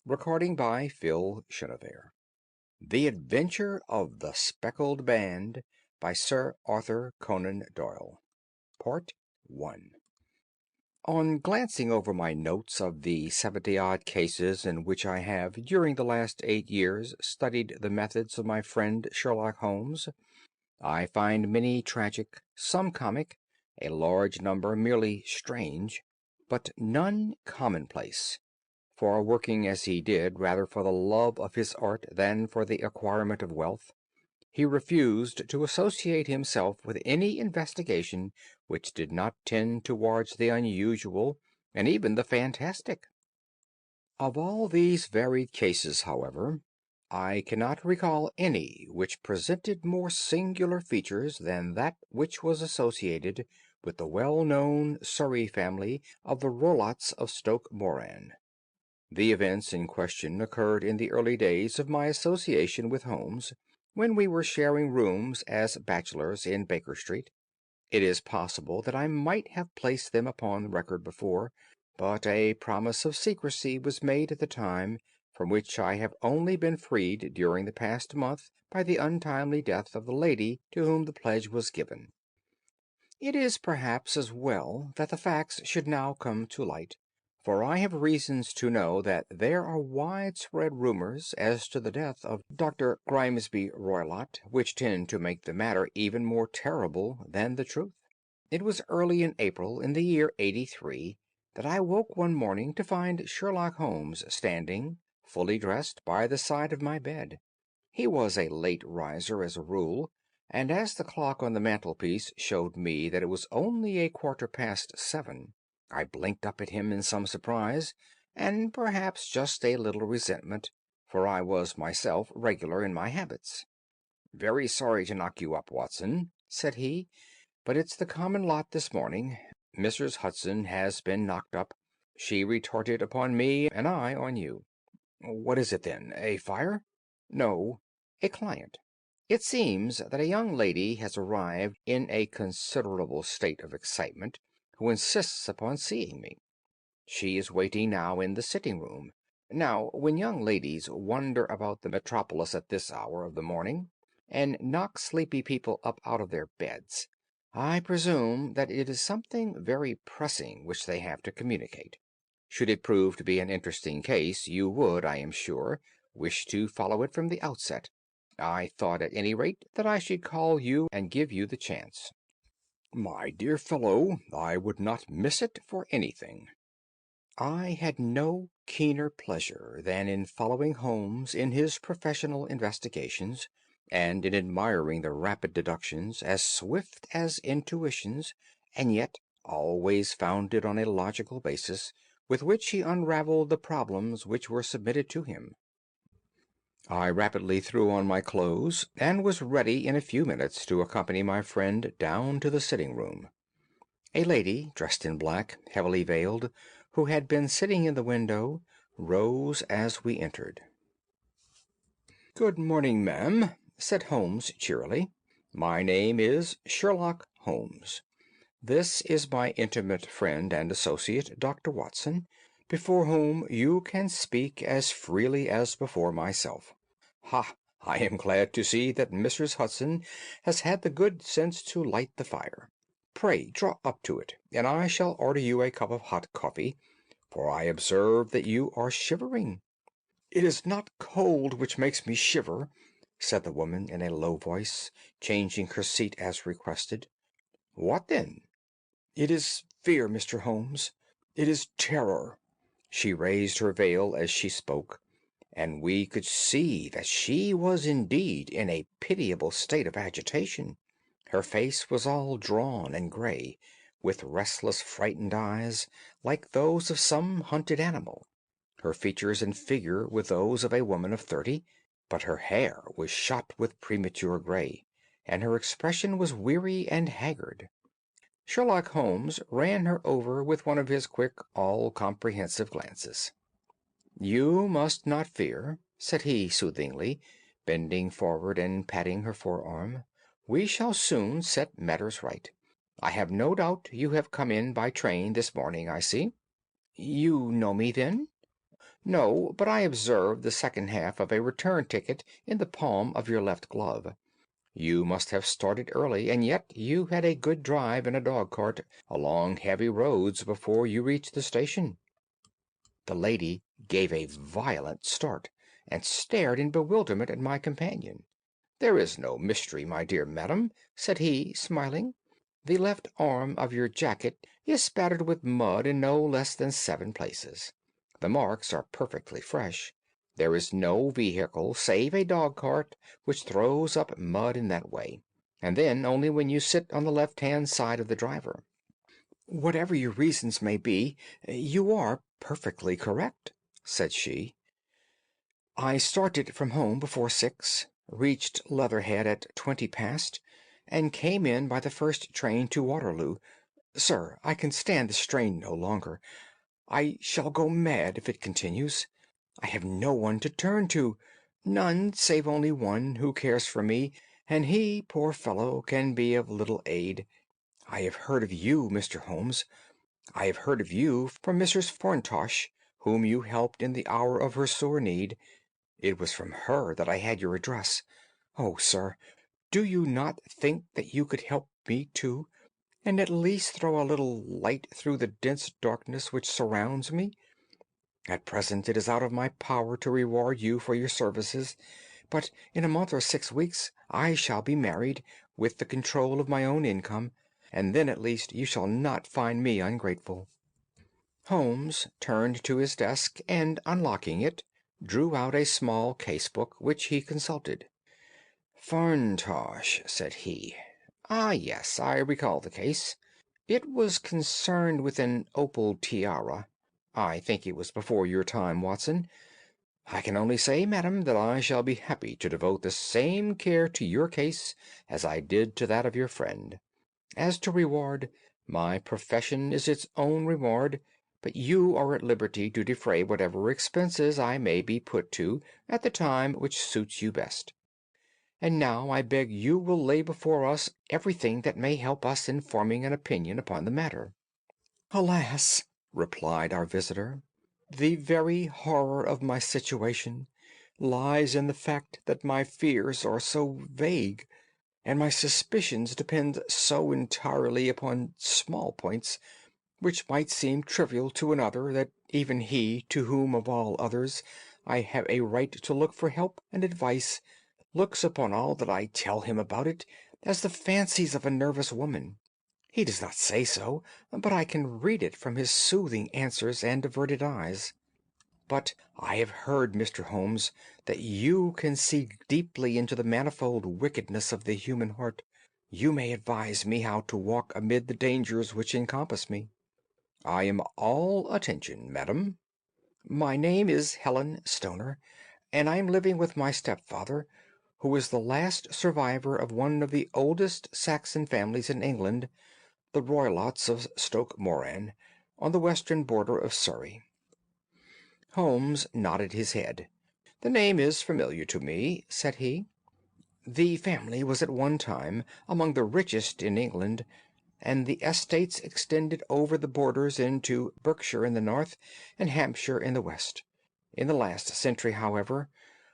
Recording by Phil Chenevert. The Adventure of the Speckled Band by Sir Arthur Conan Doyle. Part 1. On glancing over my notes of the 70-odd cases in which I have, during the last 8 years, studied the methods of my friend Sherlock Holmes, I find many tragic, some comic, a large number merely strange, but none commonplace. For working as he did rather for the love of his art than for the acquirement of wealth, he refused to associate himself with any investigation which did not tend towards the unusual and even the fantastic. Of all these varied cases, however, I cannot recall any which presented more singular features than that which was associated with the well-known Surrey family of the Roylotts of Stoke Moran. The events in question occurred in the early days of my association with Holmes, when we were sharing rooms as bachelors in Baker Street. It is possible that I might have placed them upon record before, but a promise of secrecy was made at the time, from which I have only been freed during the past month by the untimely death of the lady to whom the pledge was given. It is perhaps as well that the facts should now come to light, for I have reasons to know that there are widespread rumors as to the death of Dr. Grimesby Roylott, which tend to make the matter even more terrible than the truth. It was early in April in the year '83 that I woke one morning to find Sherlock Holmes standing, fully dressed, by the side of my bed. He was a late riser as a rule, and as the clock on the mantelpiece showed me that it was only a quarter past 7, I blinked up at him in some surprise, and perhaps just a little resentment, for I was myself regular in my habits. "Very sorry to knock you up, Watson," said he, "but it's the common lot this morning. Mrs. Hudson has been knocked up. She retorted upon me, and I on you." "What is it, then? A fire?" "No, a client. It seems that a young lady has arrived in a considerable state of excitement, who insists upon seeing me. She is waiting now in the sitting-room. Now, when young ladies wander about the metropolis at this hour of the morning, and knock sleepy people up out of their beds, I presume that it is something very pressing which they have to communicate. Should it prove to be an interesting case, you would, I am sure, wish to follow it from the outset. I thought, at any rate, that I should call you and give you the chance." "My dear fellow, I would not miss it for anything." I had no keener pleasure than in following Holmes in his professional investigations, and in admiring the rapid deductions, as swift as intuitions, and yet always founded on a logical basis, with which he unravelled the problems which were submitted to him. I rapidly threw on my clothes, and was ready in a few minutes to accompany my friend down to the sitting-room. A lady, dressed in black, heavily veiled, who had been sitting in the window, rose as we entered. "Good morning, ma'am," said Holmes cheerily. "My name is Sherlock Holmes. This is my intimate friend and associate, Dr. Watson, before whom you can speak as freely as before myself. Ha! I am glad to see that Mrs. Hudson has had the good sense to light the fire. Pray draw up to it, and I shall order you a cup of hot coffee, for I observe that you are shivering." "It is not cold which makes me shiver," said the woman in a low voice, changing her seat as requested. "What then?" "It is fear, Mr. Holmes. It is terror." She raised her veil as she spoke, and we could see that she was indeed in a pitiable state of agitation. Her face was all drawn and grey, with restless, frightened eyes, like those of some hunted animal. Her features and figure were those of a woman of 30, but her hair was shot with premature grey, and her expression was weary and haggard. Sherlock Holmes ran her over with one of his quick, all-comprehensive glances. "You must not fear," said he soothingly, bending forward and patting her forearm. "We shall soon set matters right. I have no doubt you have come in by train this morning, I see." "You know me, then?" "No, but I observed the second half of a return ticket in the palm of your left glove. You must have started early, and yet you had a good drive in a dog-cart along heavy roads before you reached the station." The lady gave a violent start, and stared in bewilderment at my companion. "There is no mystery, my dear madam," said he, smiling. "The left arm of your jacket is spattered with mud in no less than 7 places. The marks are perfectly fresh. There is no vehicle save a dog-cart which throws up mud in that way, and then only when you sit on the left-hand side of the driver." "Whatever your reasons may be, you are perfectly correct," said she. "I started from home before 6, reached Leatherhead at 20 past, and came in by the first train to Waterloo. Sir, I can stand the strain no longer. I shall go mad if it continues. I have no one to turn to, none save only one who cares for me, and he, poor fellow, can be of little aid. I have heard of you, Mr. Holmes. I have heard of you from Mrs. Faintosh, whom you helped in the hour of her sore need. It was from her that I had your address. Oh, sir, do you not think that you could help me too, and at least throw a little light through the dense darkness which surrounds me? At present it is out of my power to reward you for your services, but in a month or 6 weeks I shall be married, with the control of my own income, and then at least you shall not find me ungrateful." Holmes turned to his desk, and unlocking it, drew out a small case-book, which he consulted. "Faintosh," said he. "Ah, yes, I recall the case. It was concerned with an opal tiara. I think it was before your time, Watson. I can only say, madam, that I shall be happy to devote the same care to your case as I did to that of your friend. As to reward, my profession is its own reward, but you are at liberty to defray whatever expenses I may be put to at the time which suits you best. And now I beg you will lay before us everything that may help us in forming an opinion upon the matter." "Alas!" replied our visitor, "the very horror of my situation lies in the fact that my fears are so vague, and my suspicions depend so entirely upon small points, which might seem trivial to another, that even he, to whom of all others I have a right to look for help and advice, looks upon all that I tell him about it as the fancies of a nervous woman. He does not say so, but I can read it from his soothing answers and averted eyes. But I have heard, Mr. Holmes, that you can see deeply into the manifold wickedness of the human heart. You may advise me how to walk amid the dangers which encompass me." "I am all attention, madam." "My name is Helen Stoner, and I am living with my stepfather, who is the last survivor of one of the oldest Saxon families in England, the Roylotts of Stoke Moran, on the western border of Surrey." Holmes nodded his head. "The name is familiar to me," said he. "The family was at one time among the richest in England, and the estates extended over the borders into Berkshire in the north and Hampshire in the west. In the last century, however,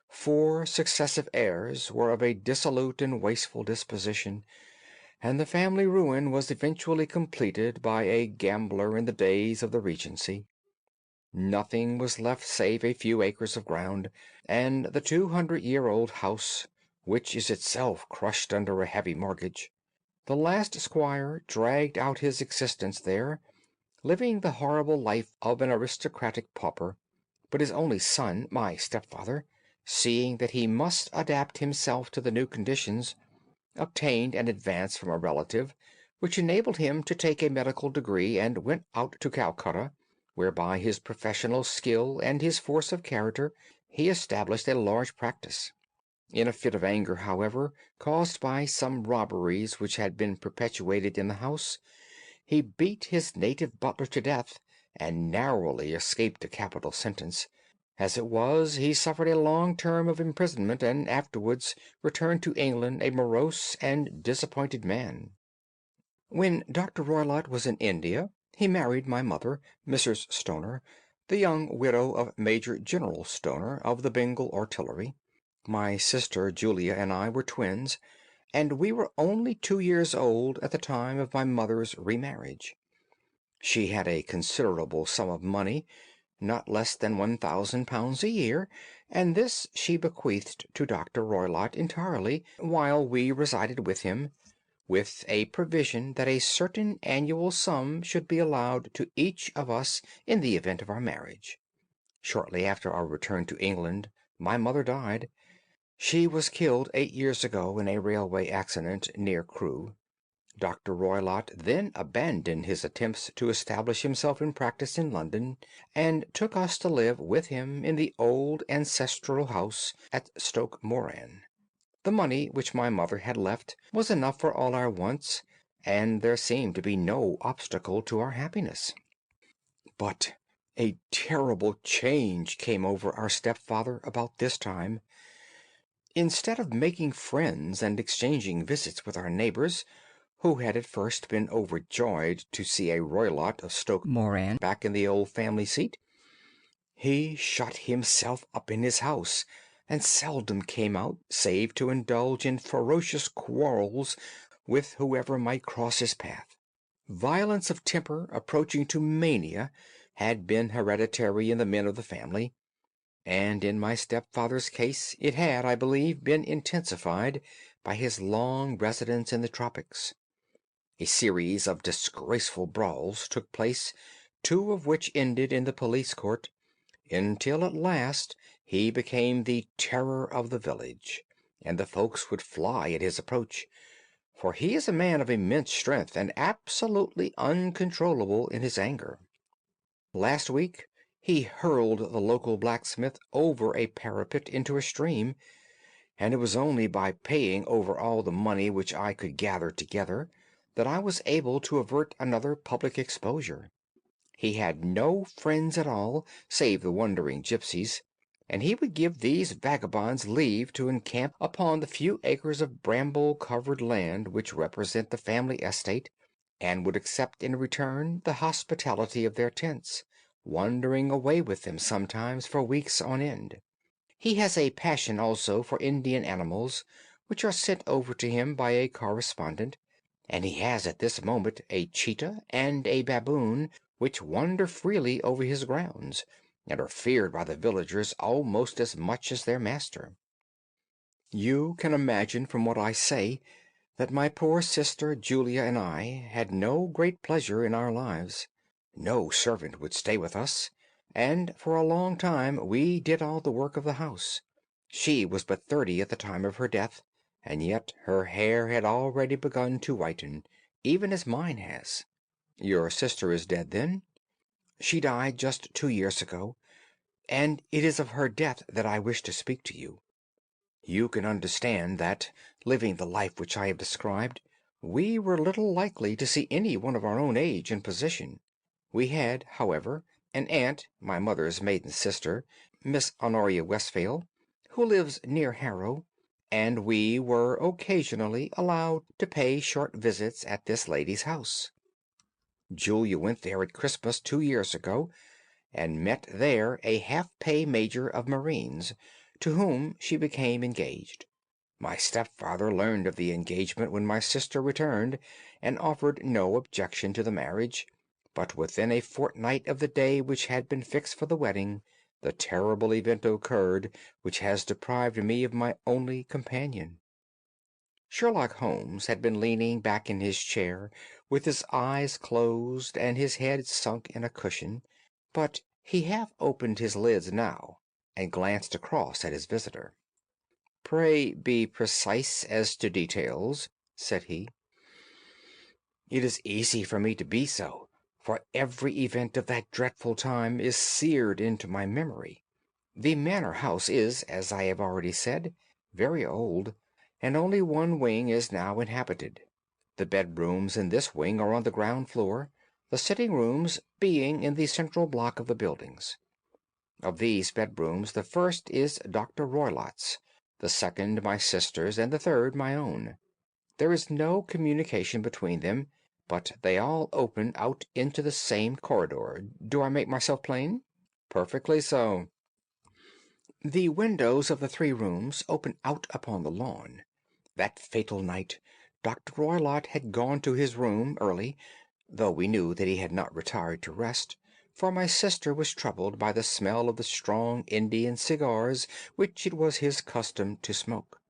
4 successive heirs were of a dissolute and wasteful disposition, and the family ruin was eventually completed by a gambler in the days of the Regency. Nothing was left save a few acres of ground, and the 200-year-old house, which is itself crushed under a heavy mortgage. The last squire dragged out his existence there, living the horrible life of an aristocratic pauper, but his only son, my stepfather, seeing that he must adapt himself to the new conditions, obtained an advance from a relative, which enabled him to take a medical degree, and went out to Calcutta, where by his professional skill and his force of character he established a large practice. In a fit of anger, however, caused by some robberies which had been perpetrated in the house, he beat his native butler to death, and narrowly escaped a capital sentence. As it was, he suffered a long term of imprisonment, and afterwards returned to England a morose and disappointed man. When Dr. Roylott was in India, he married my mother, Mrs. Stoner, the young widow of Major General Stoner of the Bengal Artillery. My sister Julia and I were twins, and we were only 2 years old at the time of my mother's remarriage. She had a considerable sum of money, not less than £1,000 a year, and this she bequeathed to Dr. Roylott entirely, while we resided with him, with a provision that a certain annual sum should be allowed to each of us in the event of our marriage. Shortly after our return to England, my mother died. She was killed 8 years ago in a railway accident near Crewe. Dr. Roylott then abandoned his attempts to establish himself in practice in London, and took us to live with him in the old ancestral house at Stoke Moran. The money which my mother had left was enough for all our wants, and there seemed to be no obstacle to our happiness. But a terrible change came over our stepfather about this time. Instead of making friends and exchanging visits with our neighbors, who had at first been overjoyed to see a Roylott of Stoke Moran back in the old family seat, he shut himself up in his house, and seldom came out save to indulge in ferocious quarrels with whoever might cross his path. Violence of temper approaching to mania had been hereditary in the men of the family, and in my stepfather's case it had, I believe, been intensified by his long residence in the tropics. A series of disgraceful brawls took place, two of which ended in the police court, until at last he became the terror of the village, and the folks would fly at his approach, for he is a man of immense strength and absolutely uncontrollable in his anger. Last week he hurled the local blacksmith over a parapet into a stream, and it was only by paying over all the money which I could gather together that I was able to avert another public exposure. He had no friends at all, save the wandering gipsies, and he would give these vagabonds leave to encamp upon the few acres of bramble-covered land which represent the family estate, and would accept in return the hospitality of their tents, wandering away with them sometimes for weeks on end. He has a passion also for Indian animals, which are sent over to him by a correspondent, and he has at this moment a cheetah and a baboon which wander freely over his grounds, and are feared by the villagers almost as much as their master. You can imagine from what I say that my poor sister Julia and I had no great pleasure in our lives. No servant would stay with us, and for a long time we did all the work of the house. She was but 30 at the time of her death, and yet her hair had already begun to whiten, even as mine has. Your sister is dead, then? She died just 2 years ago, and it is of her death that I wish to speak to you. You can understand that, living the life which I have described, we were little likely to see any one of our own age and position. We had, however, an aunt, my mother's maiden sister, Miss Honoria Westphail, who lives near Harrow, and we were occasionally allowed to pay short visits at this lady's house. Julia went there at Christmas 2 years ago, and met there a half-pay major of marines, to whom she became engaged. My stepfather learned of the engagement when my sister returned, and offered no objection to the marriage, but within a fortnight of the day which had been fixed for the wedding, the terrible event occurred which has deprived me of my only companion. Sherlock Holmes had been leaning back in his chair, with his eyes closed and his head sunk in a cushion, but he half opened his lids now, and glanced across at his visitor. "Pray be precise as to details," said he. "It is easy for me to be so, for every event of that dreadful time is seared into my memory. The manor house is, as I have already said, very old, and only one wing is now inhabited. The bedrooms in this wing are on the ground floor, the sitting rooms being in the central block of the buildings. Of these bedrooms the first is Dr. Roylott's, the second my sister's, and the third my own. There is no communication between them, but they all open out into the same corridor. Do I make myself plain?" Perfectly so. The windows of the three rooms opened out upon the lawn. That fatal night Dr. Roylott had gone to his room early, though we knew that he had not retired to rest, for my sister was troubled by the smell of the strong Indian cigars which it was his custom to smoke.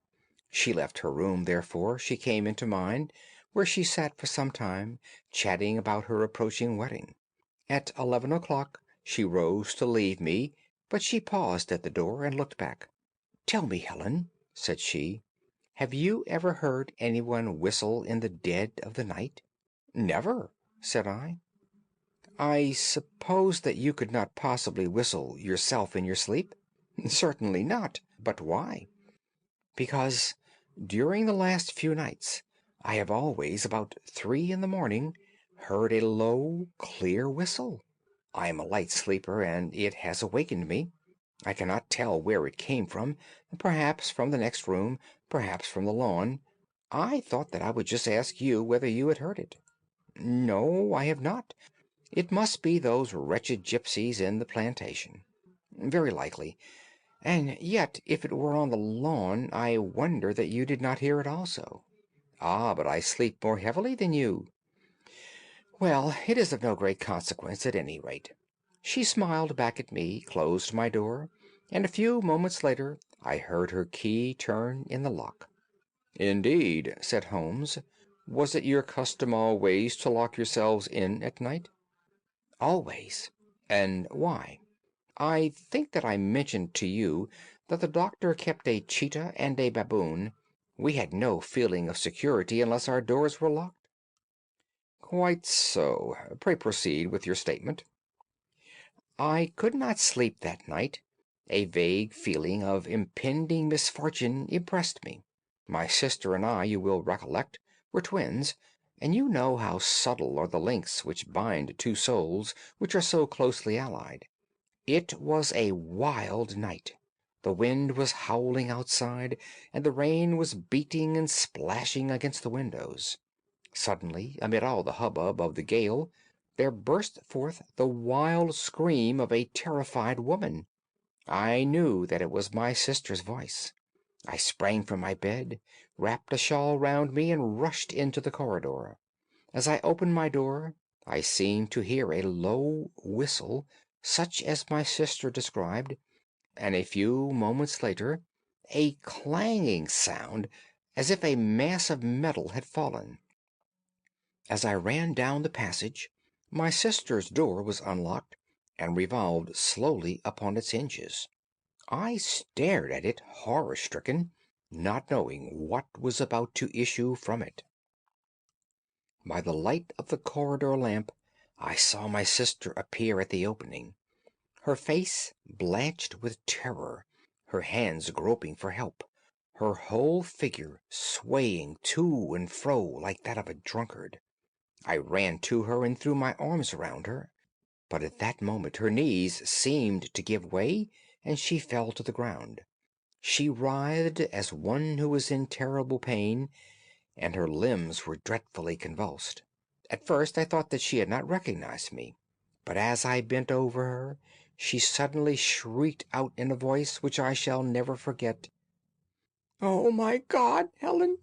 She left her room, therefore she came into mine, where she sat for some time, chatting about her approaching wedding. At 11 o'clock she rose to leave me, but she paused at the door and looked back. "Tell me, Helen," said she, "have you ever heard anyone whistle in the dead of the night?" "Never," said I. "I suppose that you could not possibly whistle yourself in your sleep?" "Certainly not. But why?" "Because during the last few nights I have always, about 3 in the morning, heard a low, clear whistle. I am a light sleeper, and it has awakened me. I cannot tell where it came from, perhaps from the next room, perhaps from the lawn. I thought that I would just ask you whether you had heard it." "No, I have not. It must be those wretched gipsies in the plantation." "Very likely. And yet if it were on the lawn, I wonder that you did not hear it also." "Ah, but I sleep more heavily than you." "Well, it is of no great consequence, at any rate." She smiled back at me, closed my door, and a few moments later I heard her key turn in the lock. "Indeed," said Holmes. "Was it your custom always to lock yourselves in at night?" "Always." "And why?" "I think that I mentioned to you that the doctor kept a cheetah and a baboon. We had no feeling of security unless our doors were locked." "Quite so. Pray proceed with your statement." "I could not sleep that night. A vague feeling of impending misfortune impressed me. My sister and I, you will recollect, were twins, and you know how subtle are the links which bind two souls which are so closely allied. It was a wild night. The wind was howling outside, and the rain was beating and splashing against the windows. Suddenly, amid all the hubbub of the gale, there burst forth the wild scream of a terrified woman. I knew that it was my sister's voice. I sprang from my bed, wrapped a shawl round me, and rushed into the corridor. As I opened my door, I seemed to hear a low whistle, such as my sister described, and a few moments later a clanging sound, as if a mass of metal had fallen. As I ran down the passage, my sister's door was unlocked and revolved slowly upon its hinges. I stared at it horror-stricken, not knowing what was about to issue from it. By the light of the corridor lamp I saw my sister appear at the opening, her face blanched with terror, her hands groping for help, her whole figure swaying to and fro like that of a drunkard. I ran to her and threw my arms around her, but at that moment her knees seemed to give way, and she fell to the ground. She writhed as one who is in terrible pain, and her limbs were dreadfully convulsed. At first I thought that she had not recognized me, but as I bent over her, she suddenly shrieked out in a voice which I shall never forget, "Oh, my God, Helen!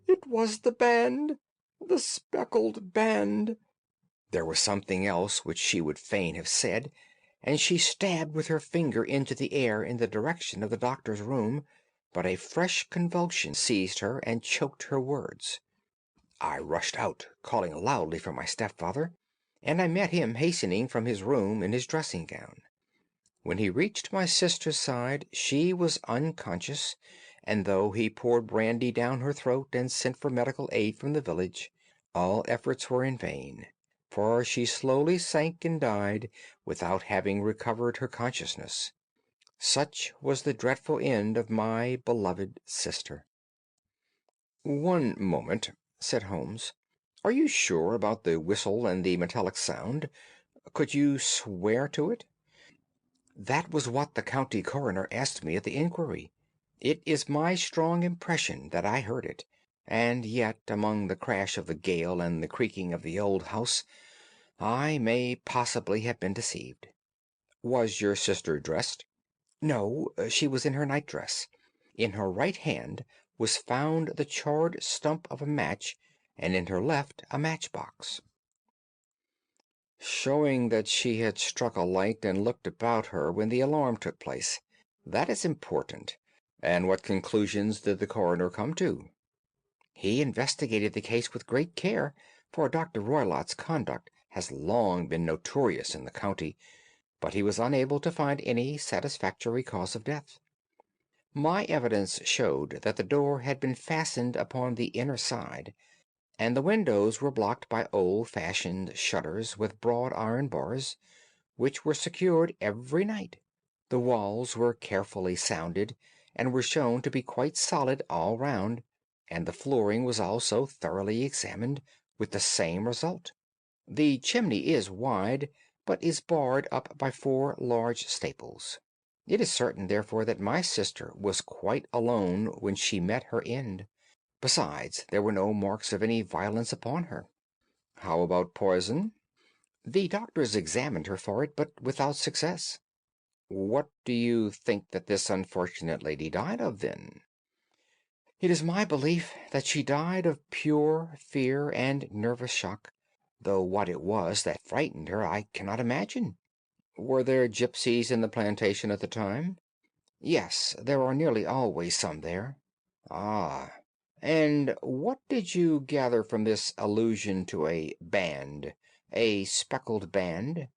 It was the band! The speckled band!" There was something else which she would fain have said, and she stabbed with her finger into the air in the direction of the doctor's room, but a fresh convulsion seized her and choked her words. I rushed out, calling loudly for my stepfather, and I met him hastening from his room in his dressing gown. When he reached my sister's side she was unconscious, and though he poured brandy down her throat and sent for medical aid from the village, all efforts were in vain, for she slowly sank and died without having recovered her consciousness. Such was the dreadful end of my beloved sister. "One moment," said Holmes. "Are you sure about the whistle and the metallic sound? Could you swear to it?" "That was what the county coroner asked me at the inquiry. It is my strong impression that I heard it, and yet, among the crash of the gale and the creaking of the old house, I may possibly have been deceived." Was your sister dressed? No, she was in her nightdress. In her right hand was found the charred stump of a match, and in her left a matchbox. Showing that she had struck a light and looked about her when the alarm took place. That is important. And what conclusions did the coroner come to? He investigated the case with great care, for Dr. Roylott's conduct has long been notorious in the county, but he was unable to find any satisfactory cause of death. My evidence showed that the door had been fastened upon the inner side, and the windows were blocked by old-fashioned shutters with broad iron bars, which were secured every night. The walls were carefully sounded, and were shown to be quite solid all round, and the flooring was also thoroughly examined, with the same result. The chimney is wide, but is barred up by four large staples. It is certain, therefore, that my sister was quite alone when she met her end. Besides, there were no marks of any violence upon her. How about poison? The doctors examined her for it, but without success. What do you think that this unfortunate lady died of, then? It is my belief that she died of pure fear and nervous shock, though what it was that frightened her I cannot imagine. Were there gipsies in the plantation at the time? Yes, there are nearly always some there. Ah, and what did you gather from this allusion to a speckled band?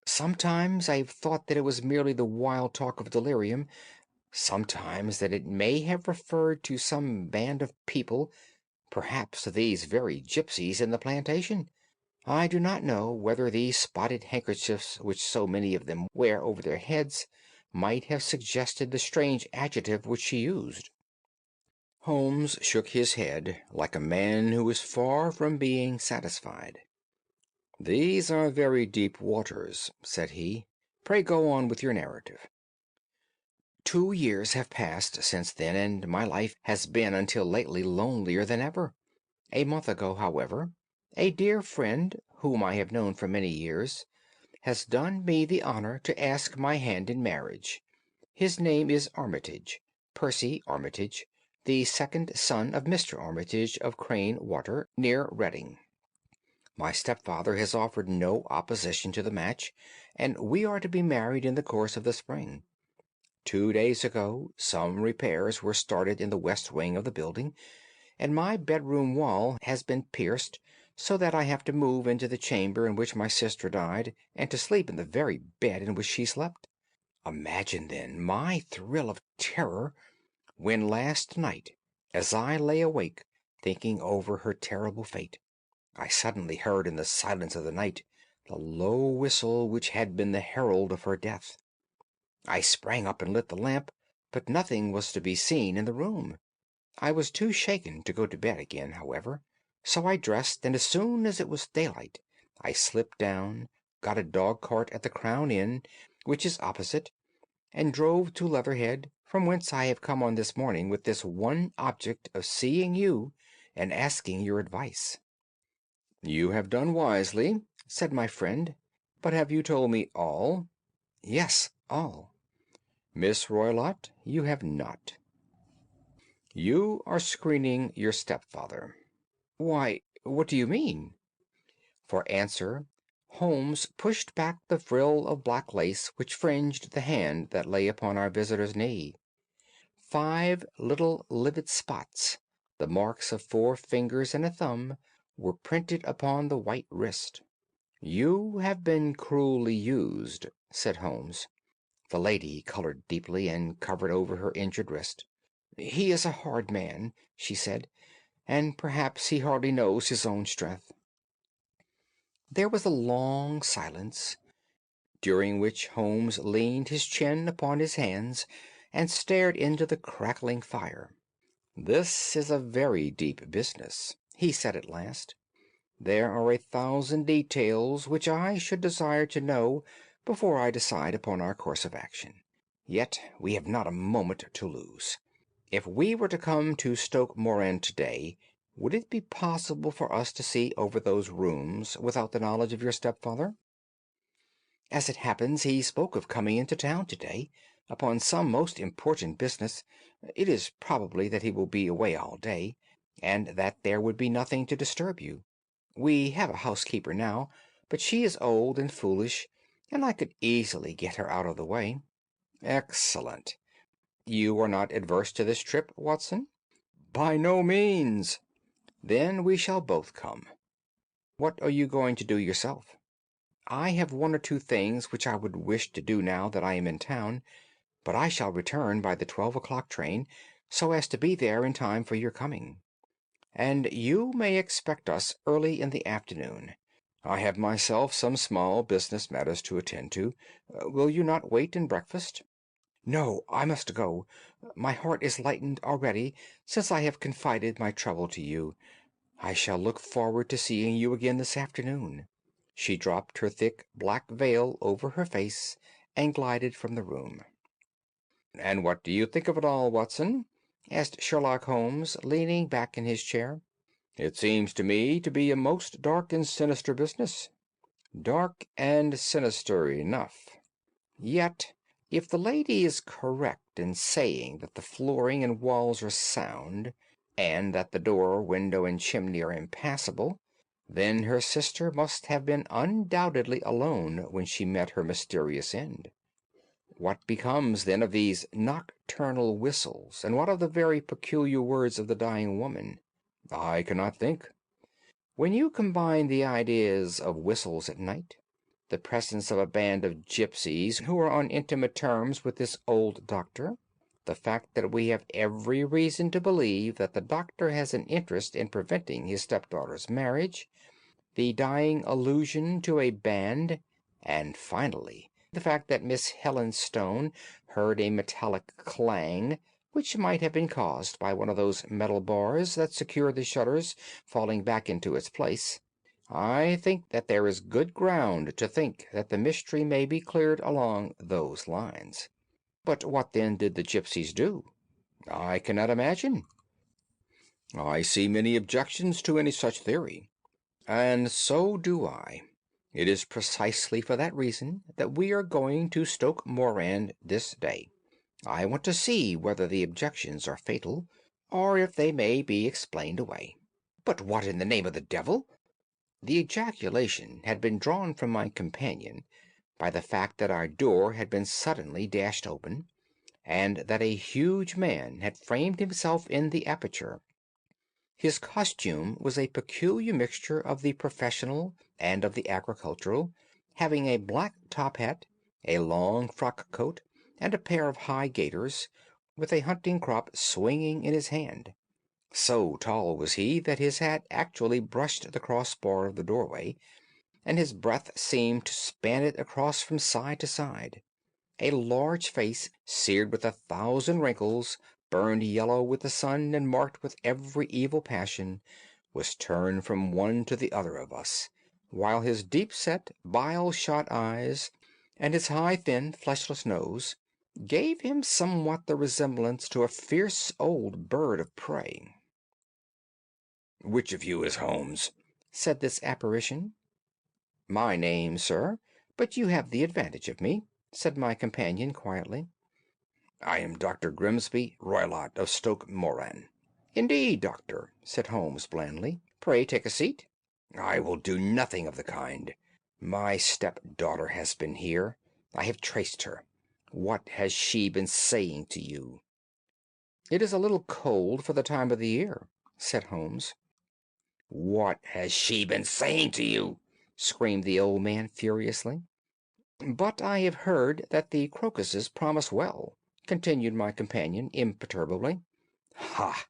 Sometimes I've thought that it was merely the wild talk of delirium, sometimes that it may have referred to some band of people, perhaps to these very gipsies in the plantation. I do not know whether these spotted handkerchiefs which so many of them wear over their heads might have suggested the strange adjective which she used. Holmes shook his head like a man who is far from being satisfied. "These are very deep waters," said he. "Pray go on with your narrative." 2 years have passed since then, and my life has been until lately lonelier than ever. A month ago, however, a dear friend, whom I have known for many years, has done me the honor to ask my hand in marriage. His name is Armitage, Percy Armitage, the second son of Mr. Armitage of Crane Water, near Reading. My stepfather has offered no opposition to the match, and we are to be married in the course of the spring. 2 days ago some repairs were started in the west wing of the building, and my bedroom wall has been pierced, so that I have to move into the chamber in which my sister died, and to sleep in the very bed in which she slept. Imagine, then, my thrill of terror when last night, as I lay awake thinking over her terrible fate, I suddenly heard in the silence of the night the low whistle which had been the herald of her death. I sprang up and lit the lamp, but nothing was to be seen in the room. I was too shaken to go to bed again, however, so I dressed, and as soon as it was daylight I slipped down, got a dog-cart at the Crown Inn, which is opposite, and drove to Leatherhead, from whence I have come on this morning with this one object of seeing you and asking your advice. "You have done wisely," said my friend. "But have you told me all?" "Yes, all." "Miss Roylott, you have not. You are screening your stepfather." "Why, what do you mean?" For answer, Holmes pushed back the frill of black lace which fringed the hand that lay upon our visitor's knee. 5 little livid spots, the marks of 4 fingers and a thumb, were printed upon the white wrist. "You have been cruelly used," said Holmes. The lady colored deeply, and covered over her injured wrist. "He is a hard man," she said, "and perhaps he hardly knows his own strength." There was a long silence, during which Holmes leaned his chin upon his hands and stared into the crackling fire. "This is a very deep business," he said at last. "There are 1,000 details which I should desire to know before I decide upon our course of action. Yet we have not a moment to lose. If we were to come to Stoke Moran to-day, would it be possible for us to see over those rooms without the knowledge of your stepfather?" As it happens, he spoke of coming into town today, upon some most important business. It is probably that he will be away all day, and that there would be nothing to disturb you. We have a housekeeper now, but she is old and foolish, and I could easily get her out of the way." "Excellent. You are not adverse to this trip, Watson?" "By no means." "Then we shall both come. What are you going to do yourself?" "I have one or two things which I would wish to do now that I am in town, but I shall return by the 12 o'clock train, so as to be there in time for your coming. And you may expect us early in the afternoon. I have myself some small business matters to attend to. Will you not wait and breakfast?" "No, I must go. My heart is lightened already, since I have confided my trouble to you. I shall look forward to seeing you again this afternoon." She dropped her thick black veil over her face and glided from the room. "And what do you think of it all, Watson?" asked Sherlock Holmes, leaning back in his chair. "It seems to me to be a most dark and sinister business." "Dark and sinister enough. Yet, if the lady is correct in saying that the flooring and walls are sound, and that the door, window, and chimney are impassable, then her sister must have been undoubtedly alone when she met her mysterious end. What becomes then of these nocturnal whistles, and what of the very peculiar words of the dying woman? I cannot think. When you combine the ideas of whistles at night, the presence of a band of gipsies who are on intimate terms with this old doctor, the fact that we have every reason to believe that the doctor has an interest in preventing his stepdaughter's marriage, the dying allusion to a band, and finally the fact that Miss Helen Stone heard a metallic clang which might have been caused by one of those metal bars that secure the shutters falling back into its place, I think that there is good ground to think that the mystery may be cleared along those lines. But what then did the gipsies do? I cannot imagine." "I see many objections to any such theory." "And so do I. It is precisely for that reason that we are going to Stoke Moran this day. I want to see whether the objections are fatal, or if they may be explained away." "But what in the name of the devil—" The ejaculation had been drawn from my companion by the fact that our door had been suddenly dashed open, and that a huge man had framed himself in the aperture. His costume was a peculiar mixture of the professional and of the agricultural, having a black top hat, a long frock coat, and a pair of high gaiters, with a hunting crop swinging in his hand. So tall was he that his hat actually brushed the crossbar of the doorway, and his breadth seemed to span it across from side to side. A large face, seared with 1,000 wrinkles, burned yellow with the sun, and marked with every evil passion, was turned from one to the other of us, while his deep-set, bile-shot eyes, and his high, thin, fleshless nose, gave him somewhat the resemblance to a fierce old bird of prey. "Which of you is Holmes?" said this apparition. "My name, sir, but you have the advantage of me," said my companion quietly. "I am Dr. Grimsby Roylott of Stoke Moran." "Indeed, doctor," said Holmes blandly. "Pray take a seat." "I will do nothing of the kind. My stepdaughter has been here. I have traced her. What has she been saying to you?" "It is a little cold for the time of the year," said Holmes. "What has she been saying to you?" screamed the old man furiously. "But I have heard that the crocuses promise well," continued my companion imperturbably. "Ha!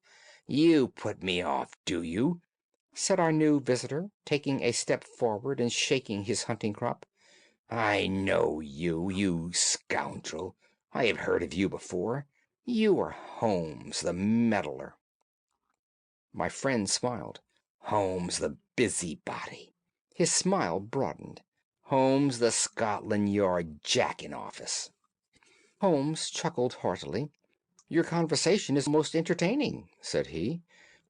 You put me off, do you?" said our new visitor, taking a step forward and shaking his hunting crop. "I know you, you scoundrel. I have heard of you before. You are Holmes, the meddler." My friend smiled. "Holmes, the busybody." His smile broadened. "Holmes, the Scotland Yard Jack-in-office." Holmes chuckled heartily. "Your conversation is most entertaining," said he.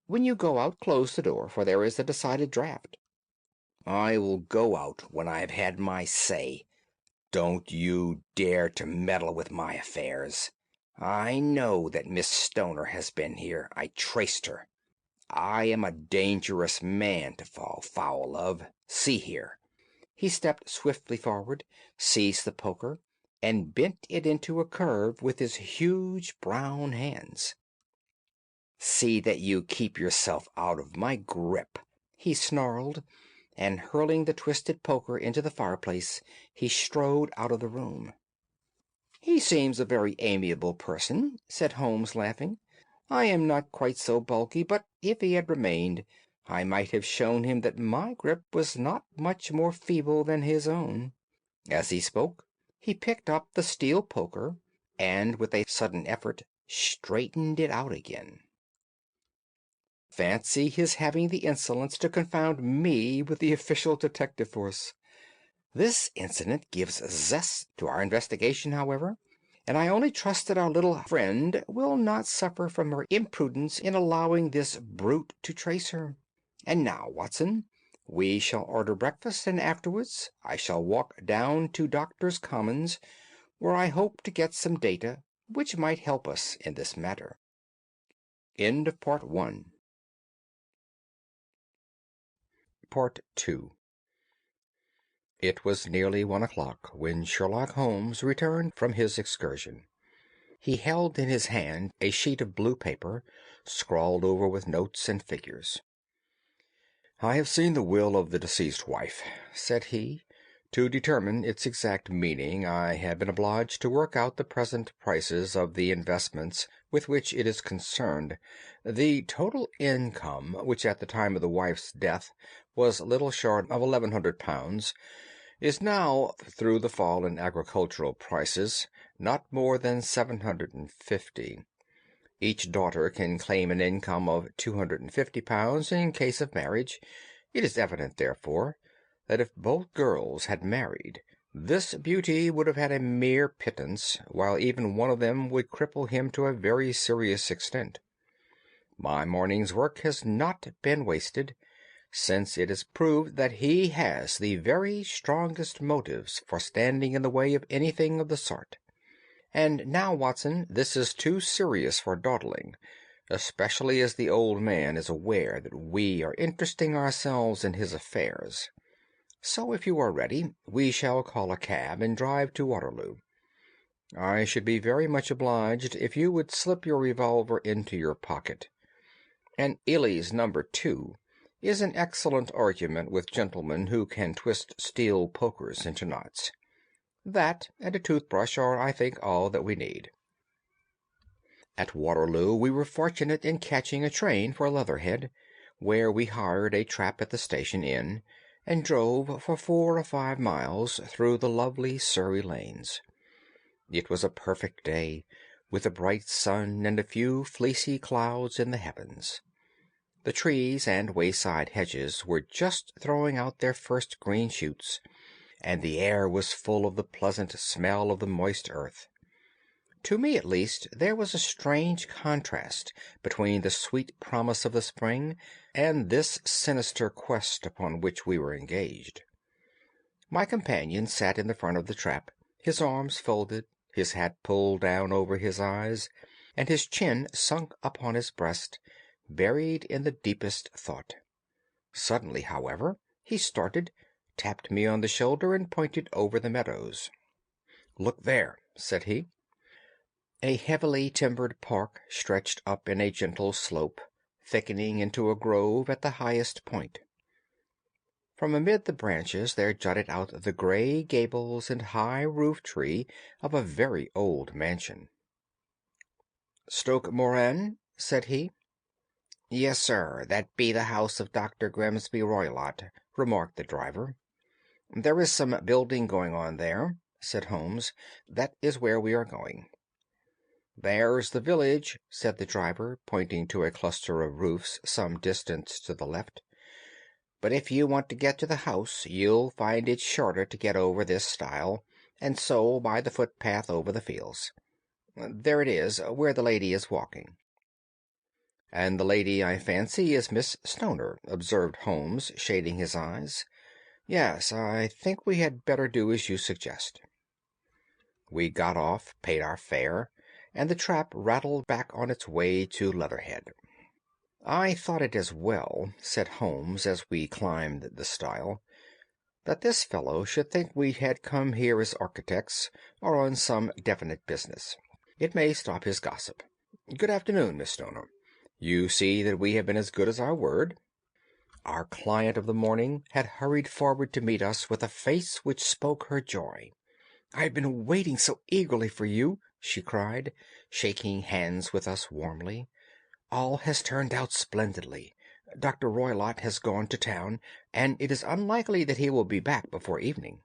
"When you go out, close the door, for there is a decided draught." "I will go out when I have had my say. Don't you dare to meddle with my affairs. I know that Miss Stoner has been here. I traced her. I am a dangerous man to fall foul of. See here." He stepped swiftly forward, seized the poker, and bent it into a curve with his huge brown hands. "See that you keep yourself out of my grip," he snarled, and hurling the twisted poker into the fireplace, he strode out of the room. "He seems a very amiable person," said Holmes, laughing. "I am not quite so bulky, but if he had remained, I might have shown him that my grip was not much more feeble than his own." As he spoke, he picked up the steel poker, and with a sudden effort straightened it out again. Fancy his having the insolence to confound me with the official detective force! This incident gives zest to our investigation, however, and I only trust that our little friend will not suffer from her imprudence in allowing this brute to trace her. And now, Watson, we shall order breakfast, and afterwards I shall walk down to Doctors' Commons, where I hope to get some data which might help us in this matter. End of Part 1. Part 2. It was nearly 1 o'clock when Sherlock Holmes returned from his excursion. He held in his hand a sheet of blue paper, scrawled over with notes and figures. "I have seen the will of the deceased wife," said he. "To determine its exact meaning, I have been obliged to work out the present prices of the investments with which it is concerned. The total income, which at the time of the wife's death was little short of £1,100, is now, through the fall in agricultural prices, not more than 750. Each daughter can claim an income of £250 in case of marriage. It is evident, therefore, that if both girls had married, this beauty would have had a mere pittance, while even one of them would cripple him to a very serious extent. My morning's work has not been wasted, since it is proved that he has the very strongest motives for standing in the way of anything of the sort. And now, Watson, this is too serious for dawdling, especially as the old man is aware that we are interesting ourselves in his affairs. So, if you are ready, we shall call a cab and drive to Waterloo. I should be very much obliged if you would slip your revolver into your pocket. And Ely's number 2 is an excellent argument with gentlemen who can twist steel pokers into knots. That and a toothbrush are, I think, all that we need. At Waterloo we were fortunate in catching a train for Leatherhead, where we hired a trap at the station inn, and drove for 4 or 5 miles through the lovely Surrey lanes. It was a perfect day, with a bright sun and a few fleecy clouds in the heavens. The trees and wayside hedges were just throwing out their first green shoots, and the air was full of the pleasant smell of the moist earth. To me, at least, there was a strange contrast between the sweet promise of the spring and this sinister quest upon which we were engaged. My companion sat in the front of the trap, his arms folded, his hat pulled down over his eyes, and his chin sunk upon his breast, buried in the deepest thought. Suddenly, however, he started, tapped me on the shoulder, and pointed over the meadows. "Look there," said he. A heavily timbered park stretched up in a gentle slope, thickening into a grove at the highest point. From amid the branches there jutted out the gray gables and high roof-tree of a very old mansion. "Stoke Moran?" said he. "Yes, sir, that be the house of Dr. Grimsby Roylott," remarked the driver. "There is some building going on there," said Holmes. "That is where we are going." "There's the village," said the driver, pointing to a cluster of roofs some distance to the left. "But if you want to get to the house, you'll find it shorter to get over this stile, and so by the footpath over the fields. There it is, where the lady is walking." "And the lady, I fancy, is Miss Stoner," observed Holmes, shading his eyes. "Yes, I think we had better do as you suggest." We got off, paid our fare, and the trap rattled back on its way to Leatherhead. "I thought it as well," said Holmes as we climbed the stile, "that this fellow should think we had come here as architects, or on some definite business. It may stop his gossip. Good afternoon, Miss Stoner. You see that we have been as good as our word." Our client of the morning had hurried forward to meet us with a face which spoke her joy. "I have been waiting so eagerly for you," she cried, shaking hands with us warmly. "All has turned out splendidly. Dr. Roylott has gone to town, and it is unlikely that he will be back before evening."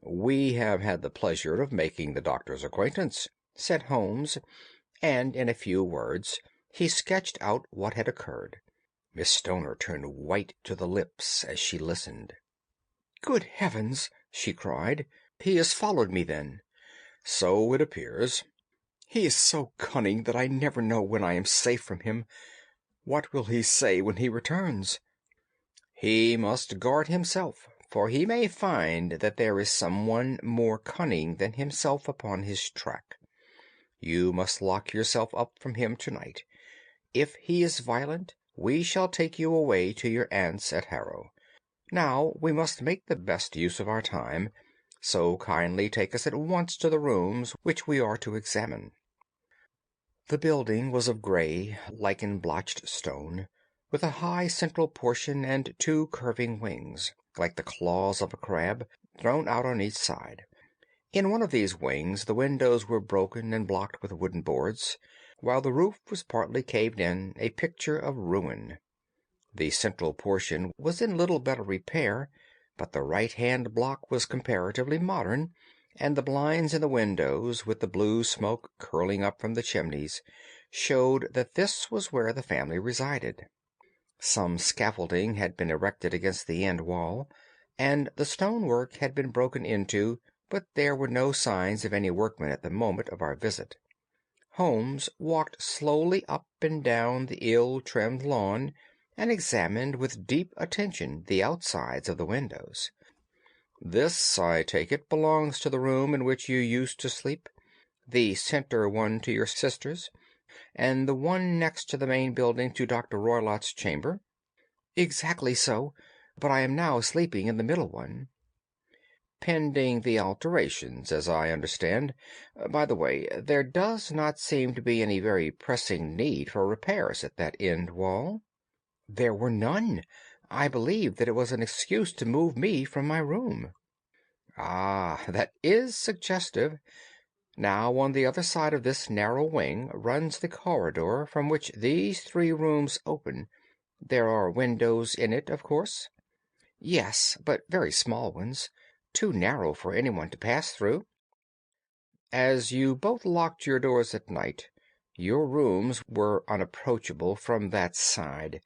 "We have had the pleasure of making the doctor's acquaintance," said Holmes, and in a few words he sketched out what had occurred. Miss Stoner turned white to the lips as she listened. "Good heavens!" she cried. "He has followed me, then?" "So it appears." "He is so cunning that I never know when I am safe from him. What will he say when he returns?" "He must guard himself, for he may find that there is someone more cunning than himself upon his track. You must lock yourself up from him tonight. If he is violent, we shall take you away to your aunt's at Harrow. Now we must make the best use of our time, so kindly take us at once to the rooms which we are to examine." The building was of grey, lichen-blotched stone, with a high central portion and two curving wings, like the claws of a crab, thrown out on each side. In one of these wings the windows were broken and blocked with wooden boards, while the roof was partly caved in, a picture of ruin. The central portion was in little better repair, but the right-hand block was comparatively modern, and the blinds in the windows, with the blue smoke curling up from the chimneys, showed that this was where the family resided. Some scaffolding had been erected against the end wall, and the stonework had been broken into, but there were no signs of any workmen at the moment of our visit. Holmes walked slowly up and down the ill-trimmed lawn, and examined with deep attention the outsides of the windows. "This, I take it, belongs to the room in which you used to sleep, the centre one to your sister's, and the one next to the main building to Dr. Roylott's chamber?" "Exactly so, but I am now sleeping in the middle one." "Pending the alterations, as I understand. By the way, there does not seem to be any very pressing need for repairs at that end wall." "There were none. I believed that it was an excuse to move me from my room." "Ah, that is suggestive. Now, on the other side of this narrow wing runs the corridor from which these three rooms open. There are windows in it, of course?" "Yes, but very small ones, too narrow for anyone to pass through." "As you both locked your doors at night, your rooms were unapproachable from that side.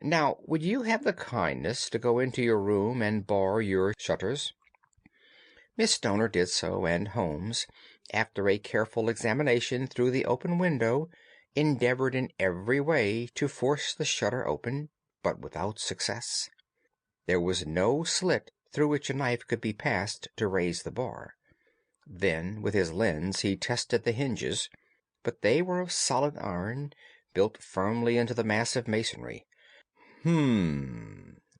Now, would you have the kindness to go into your room and bar your shutters?" Miss Stoner did so, and Holmes, after a careful examination through the open window, endeavored in every way to force the shutter open, but without success. There was no slit through which a knife could be passed to raise the bar. Then with his lens he tested the hinges, but they were of solid iron, built firmly into the massive masonry.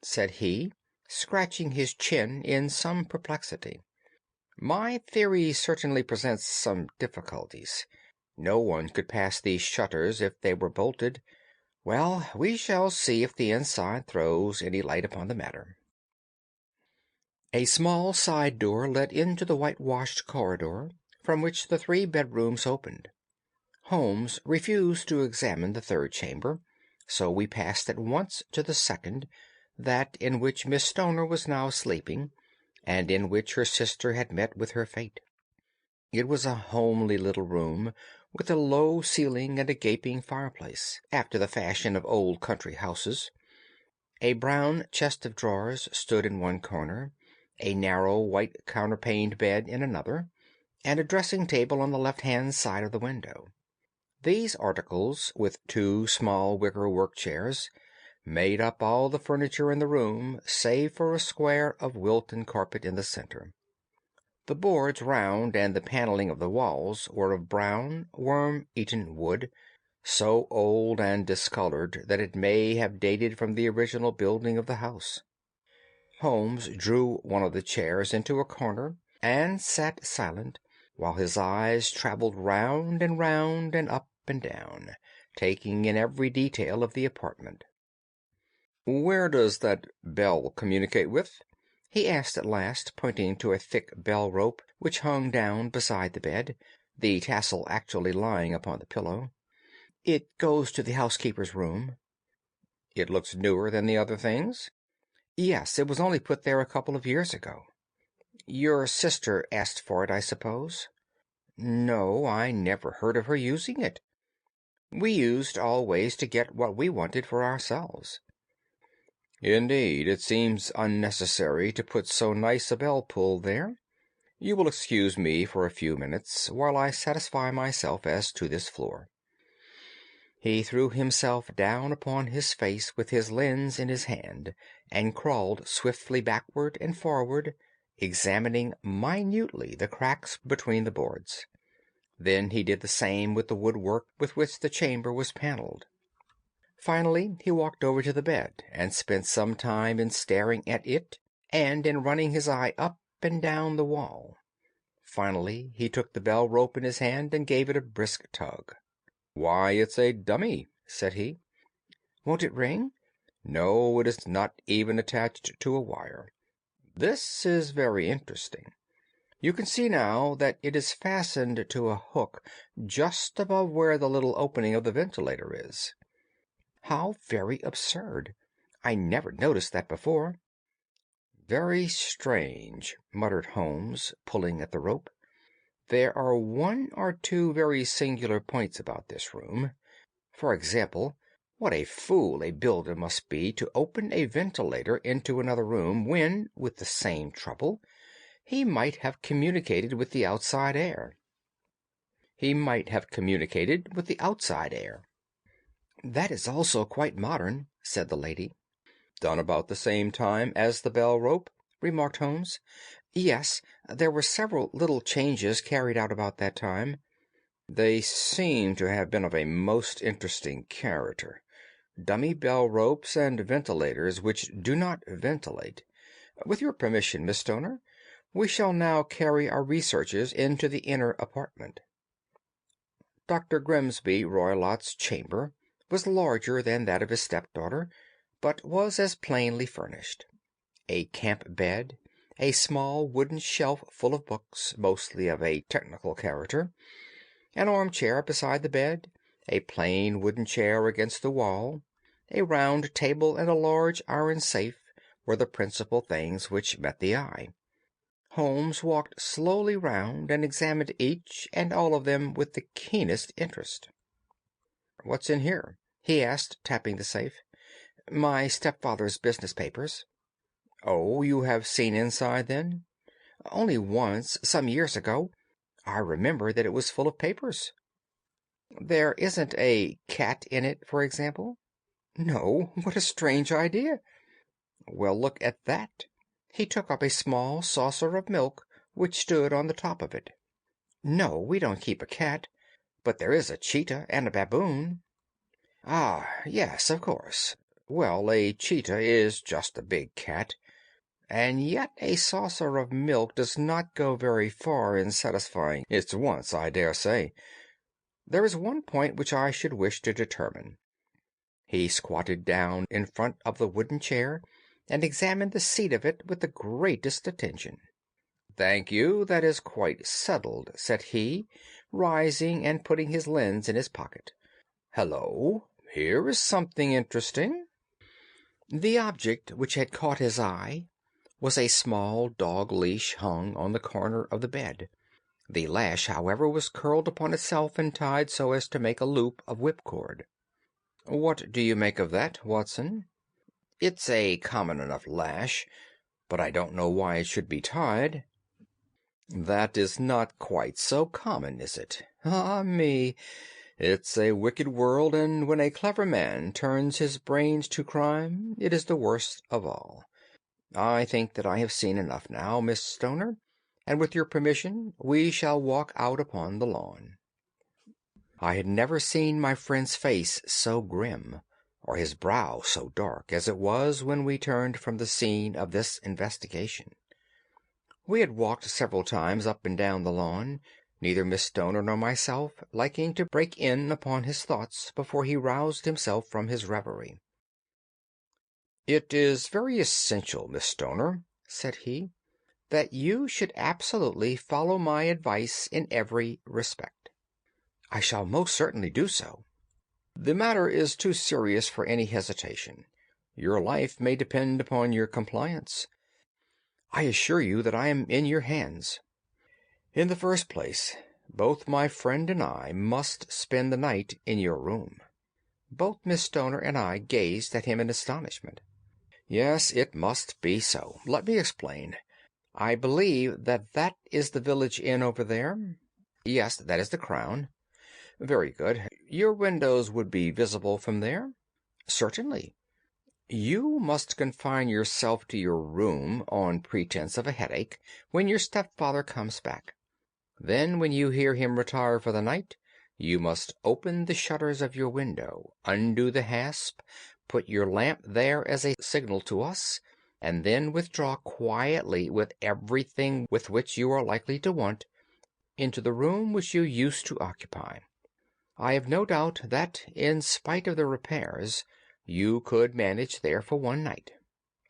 Said he, scratching his chin in some perplexity. "My theory certainly presents some difficulties. No one could pass these shutters if they were bolted. Well, we shall see if the inside throws any light upon the matter." A small side door led into the whitewashed corridor, from which the three bedrooms opened. Holmes refused to examine the third chamber, so we passed at once to the second, that in which Miss Stoner was now sleeping, and in which her sister had met with her fate. It was a homely little room, with a low ceiling and a gaping fireplace, after the fashion of old country houses. A brown chest of drawers stood in one corner, a narrow white counterpaned bed in another, and a dressing-table on the left-hand side of the window. These articles, with two small wicker work-chairs, made up all the furniture in the room, save for a square of Wilton carpet in the centre. The boards round and the paneling of the walls were of brown, worm-eaten wood, so old and discolored that it may have dated from the original building of the house. Holmes drew one of the chairs into a corner and sat silent, while his eyes travelled round and up and down, taking in every detail of the apartment. "Where does that bell communicate with?" he asked at last, pointing to a thick bell rope which hung down beside the bed, the tassel actually lying upon the pillow. "It goes to the housekeeper's room." "It looks newer than the other things?" "Yes, it was only put there a couple of years ago." "Your sister asked for it, I suppose?" "No, I never heard of her using it. We used always to get what we wanted for ourselves." "Indeed, it seems unnecessary to put so nice a bell-pull there. You will excuse me for a few minutes while I satisfy myself as to this floor." He threw himself down upon his face with his lens in his hand, and crawled swiftly backward and forward, examining minutely the cracks between the boards. Then he did the same with the woodwork with which the chamber was panelled. Finally he walked over to the bed and spent some time in staring at it and in running his eye up and down the wall. Finally he took the bell rope in his hand and gave it a brisk tug. "Why, it's a dummy," said he. "Won't it ring?" "No, it is not even attached to a wire. This is very interesting. You can see now that it is fastened to a hook just above where the little opening of the ventilator is." "How very absurd! I never noticed that before." "Very strange," muttered Holmes, pulling at the rope. "There are one or two very singular points about this room. For example, what a fool a builder must be to open a ventilator into another room when, with the same trouble, he might have communicated with the outside air." "That is also quite modern," said the lady. "Done about the same time as the bell rope?" remarked Holmes. "Yes, there were several little changes carried out about that time." "They seem to have been of a most interesting character. Dummy bell ropes and ventilators which do not ventilate. With your permission, Miss Stoner, we shall now carry our researches into the inner apartment." Dr. Grimsby Roylott's chamber was larger than that of his stepdaughter, but was as plainly furnished. A camp bed, a small wooden shelf full of books, mostly of a technical character, an armchair beside the bed, a plain wooden chair against the wall, a round table, and a large iron safe were the principal things which met the eye. Holmes walked slowly round and examined each and all of them with the keenest interest. "What's in here?" he asked, tapping the safe. "My stepfather's business papers." "Oh, you have seen inside, then?" "Only once, some years ago. I remember that it was full of papers." "There isn't a cat in it, for example?" "No. What a strange idea!" "Well, look at that." He took up a small saucer of milk which stood on the top of it. "No, we don't keep a cat, but there is a cheetah and a baboon." "Ah, yes, of course. Well, a cheetah is just a big cat, and yet a saucer of milk does not go very far in satisfying its wants, I dare say. There is one point which I should wish to determine." He squatted down in front of the wooden chair and examined the seat of it with the greatest attention. "Thank you, that is quite settled," said he, rising and putting his lens in his pocket. "Hello, here is something interesting." The object which had caught his eye was a small dog leash hung on the corner of the bed. The lash, however, was curled upon itself and tied so as to make a loop of whipcord. "What do you make of that, Watson?" "It's a common enough lash, but I don't know why it should be tied." "That is not quite so common, is it? Ah me! It's a wicked world, and when a clever man turns his brains to crime, it is the worst of all. I think that I have seen enough now, Miss Stoner, and with your permission we shall walk out upon the lawn." I had never seen my friend's face so grim, or his brow so dark, as it was when we turned from the scene of this investigation. We had walked several times up and down the lawn, neither Miss Stoner nor myself liking to break in upon his thoughts before he roused himself from his reverie. "It is very essential, Miss Stoner," said he, "that you should absolutely follow my advice in every respect." "I shall most certainly do so." "The matter is too serious for any hesitation. Your life may depend upon your compliance. I assure you that I am in your hands. In the first place, both my friend and I must spend the night in your room." Both Miss Stoner and I gazed at him in astonishment. "Yes, it must be so. Let me explain. I believe that is the village inn over there?" "Yes, that is the Crown." "Very good. Your windows would be visible from there?" "Certainly." "You must confine yourself to your room on pretense of a headache when your stepfather comes back. Then, when you hear him retire for the night, you must open the shutters of your window, undo the hasp, put your lamp there as a signal to us, and then withdraw quietly with everything with which you are likely to want into the room which you used to occupy. I have no doubt that, in spite of the repairs, you could manage there for one night."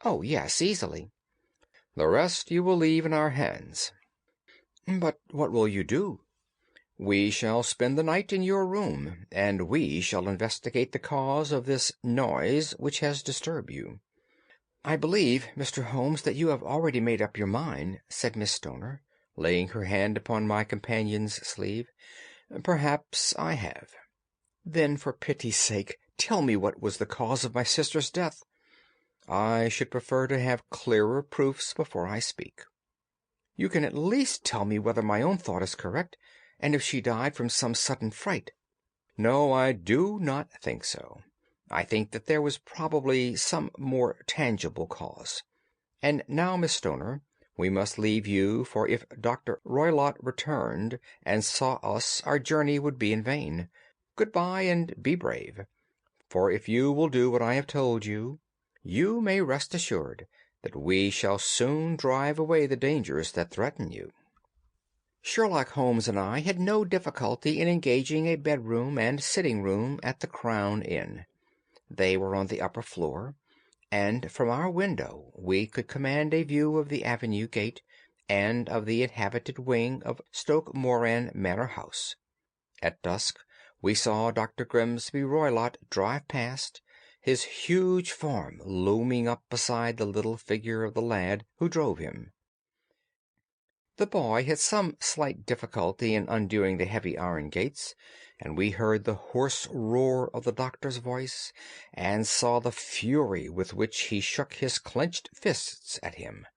"Oh, yes, easily." "The rest you will leave in our hands." "But what will you do?" "We shall spend the night in your room, and we shall investigate the cause of this noise which has disturbed you." "I believe, Mr. Holmes, that you have already made up your mind," said Miss Stoner, laying her hand upon my companion's sleeve. "Perhaps I have." "Then, for pity's sake, tell me what was the cause of my sister's death." "I should prefer to have clearer proofs before I speak." "You can at least tell me whether my own thought is correct, and if she died from some sudden fright." "No, I do not think so. I think that there was probably some more tangible cause. And now, Miss Stoner, we must leave you, for if Dr. Roylott returned and saw us our journey would be in vain. Good-bye, and be brave, for if you will do what I have told you, you may rest assured that we shall soon drive away the dangers that threaten you." Sherlock Holmes and I had no difficulty in engaging a bedroom and sitting-room at the Crown Inn. They were on the upper floor, and from our window we could command a view of the avenue gate and of the inhabited wing of Stoke Moran Manor House. At dusk we saw Dr. Grimesby Roylott drive past, his huge form looming up beside the little figure of the lad who drove him. The boy had some slight difficulty in undoing the heavy iron gates, and we heard the hoarse roar of the doctor's voice, and saw the fury with which he shook his clenched fists at him.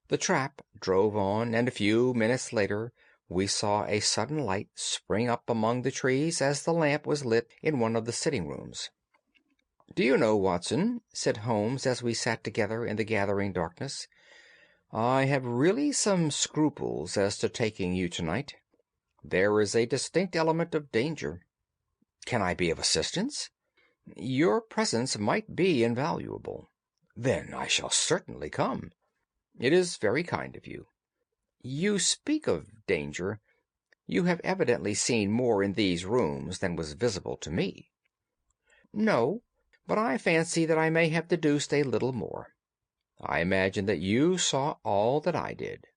The trap drove on, and a few minutes later we saw a sudden light spring up among the trees as the lamp was lit in one of the sitting-rooms. "Do you know, Watson," said Holmes as we sat together in the gathering darkness, "I have really some scruples as to taking you tonight. There is a distinct element of danger." "Can I be of assistance?" "Your presence might be invaluable." "Then I shall certainly come." "It is very kind of you." "You speak of danger. You have evidently seen more in these rooms than was visible to me." "No, but I fancy that I may have deduced a little more. I imagine that you saw all that I did."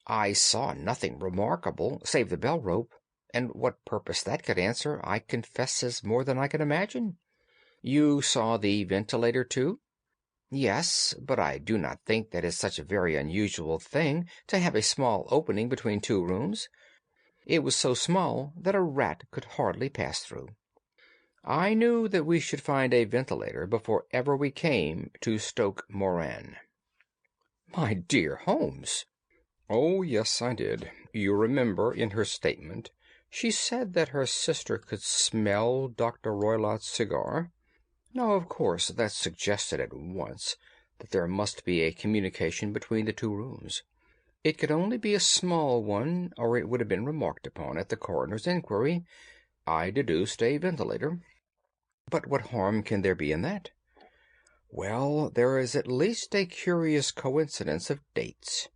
"I saw nothing remarkable, save the bell rope, and what purpose that could answer I confess is more than I can imagine." "You saw the ventilator too?" "Yes, but I do not think that is such a very unusual thing to have a small opening between two rooms. It was so small that a rat could hardly pass through. I knew that we should find a ventilator before ever we came to Stoke Moran." "My dear Holmes!" "Oh, yes, I did. You remember in her statement she said that her sister could smell Dr. Roylott's cigar. Now, of course, that suggested at once that there must be a communication between the two rooms. It could only be a small one, or it would have been remarked upon at the coroner's inquiry. I deduced a ventilator. But what harm can there be in that? Well, there is at least a curious coincidence of dates.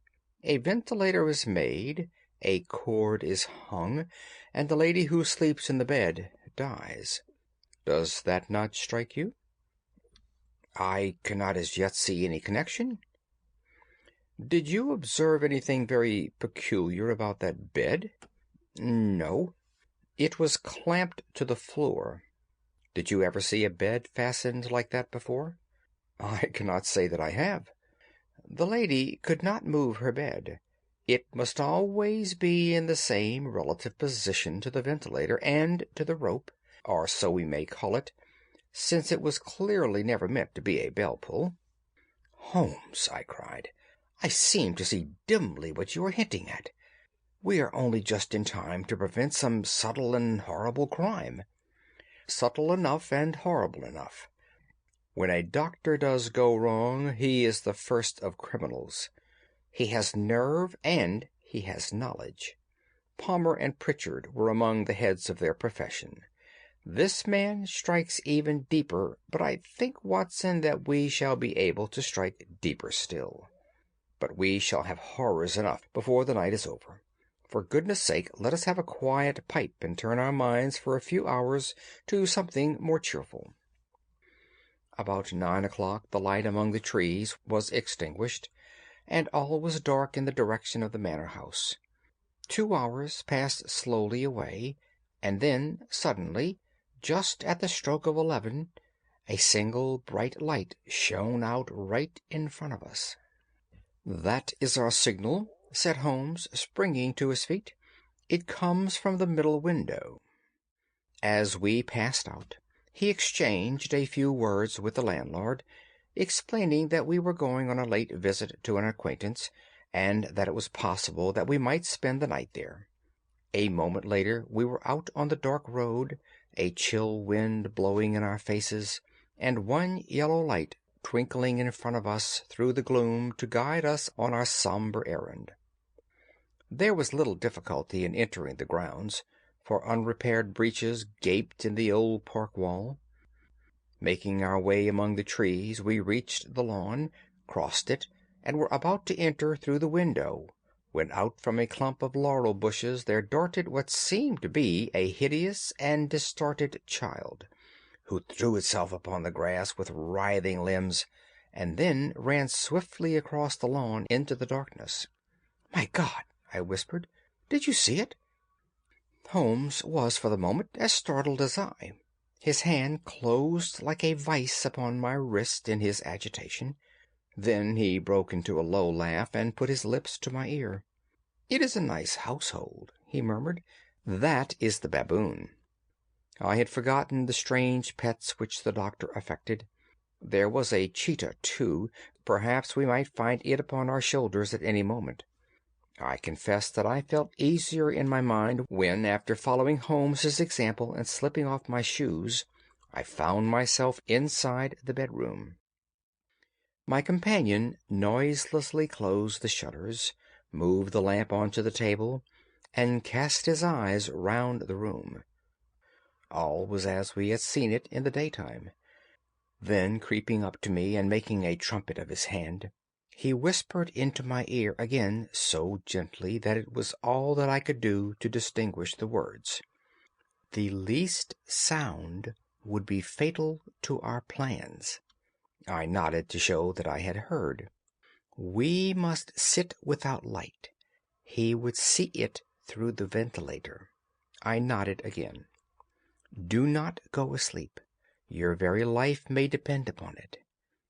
A ventilator is made, a cord is hung, and the lady who sleeps in the bed dies. Does that not strike you? I cannot as yet see any connection. Did you observe anything very peculiar about that bed? No. It was clamped to the floor. Did you ever see a bed fastened like that before? I cannot say that I have. The lady could not move her bed. It must always be in the same relative position to the ventilator and to the rope, or so we may call it, since it was clearly never meant to be a bell pull. Holmes, I cried, I seem to see dimly what you are hinting at. We are only just in time to prevent some subtle and horrible crime. Subtle enough and horrible enough. When a doctor does go wrong, he is the first of criminals. He has nerve and he has knowledge. Palmer and Pritchard were among the heads of their profession. This man strikes even deeper, but I think, Watson, that we shall be able to strike deeper still. But we shall have horrors enough before the night is over. For goodness' sake, let us have a quiet pipe and turn our minds for a few hours to something more cheerful. About 9 o'clock the light among the trees was extinguished, and all was dark in the direction of the manor-house. 2 hours passed slowly away, and then, suddenly, just at the stroke of 11, a single bright light shone out right in front of us. "That is our signal," said Holmes, springing to his feet. "It comes from the middle window." As we passed out, he exchanged a few words with the landlord, explaining that we were going on a late visit to an acquaintance, and that it was possible that we might spend the night there. A moment later we were out on the dark road, a chill wind blowing in our faces, and one yellow light twinkling in front of us through the gloom to guide us on our sombre errand. There was little difficulty in entering the grounds, for unrepaired breaches gaped in the old park wall. Making our way among the trees, we reached the lawn, crossed it, and were about to enter through the window, when out from a clump of laurel bushes there darted what seemed to be a hideous and distorted child, who threw itself upon the grass with writhing limbs, and then ran swiftly across the lawn into the darkness. "My God!" I whispered. "Did you see it?" Holmes was for the moment as startled as I. His hand closed like a vice upon my wrist in his agitation. Then he broke into a low laugh and put his lips to my ear. "It is a nice household," he murmured. "That is the baboon." I had forgotten the strange pets which the doctor affected. There was a cheetah, too. Perhaps we might find it upon our shoulders at any moment. I confess that I felt easier in my mind when, after following Holmes's example and slipping off my shoes, I found myself inside the bedroom. My companion noiselessly closed the shutters, moved the lamp onto the table, and cast his eyes round the room. All was as we had seen it in the daytime. Then, creeping up to me and making a trumpet of his hand, he whispered into my ear again so gently that it was all that I could do to distinguish the words. "The least sound would be fatal to our plans." I nodded to show that I had heard. "We must sit without light. He would see it through the ventilator." I nodded again. "Do not go asleep. Your very life may depend upon it.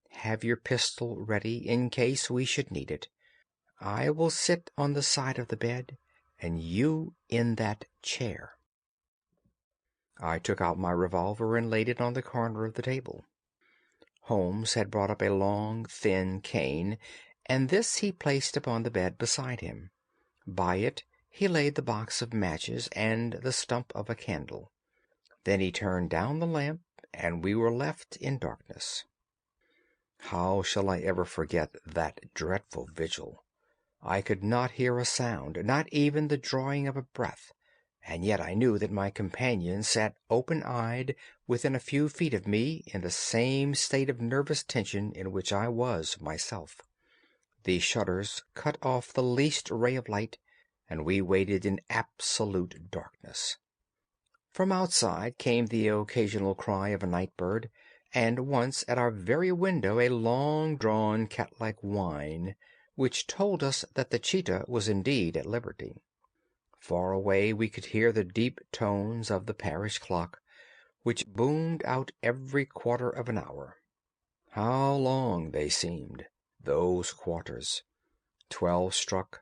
Have your pistol ready in case we should need it. I will sit on the side of the bed, and you in that chair." I took out my revolver and laid it on the corner of the table. Holmes had brought up a long, thin cane, and this he placed upon the bed beside him. By it he laid the box of matches and the stump of a candle. Then he turned down the lamp, and we were left in darkness. How shall I ever forget that dreadful vigil? I could not hear a sound, not even the drawing of a breath, and yet I knew that my companion sat open-eyed within a few feet of me in the same state of nervous tension in which I was myself. The shutters cut off the least ray of light, and we waited in absolute darkness. From outside came the occasional cry of a night bird, and once at our very window a long-drawn cat-like whine, which told us that the cheetah was indeed at liberty. Far away we could hear the deep tones of the parish clock, which boomed out every quarter of an hour. How long they seemed, those quarters! 12 struck,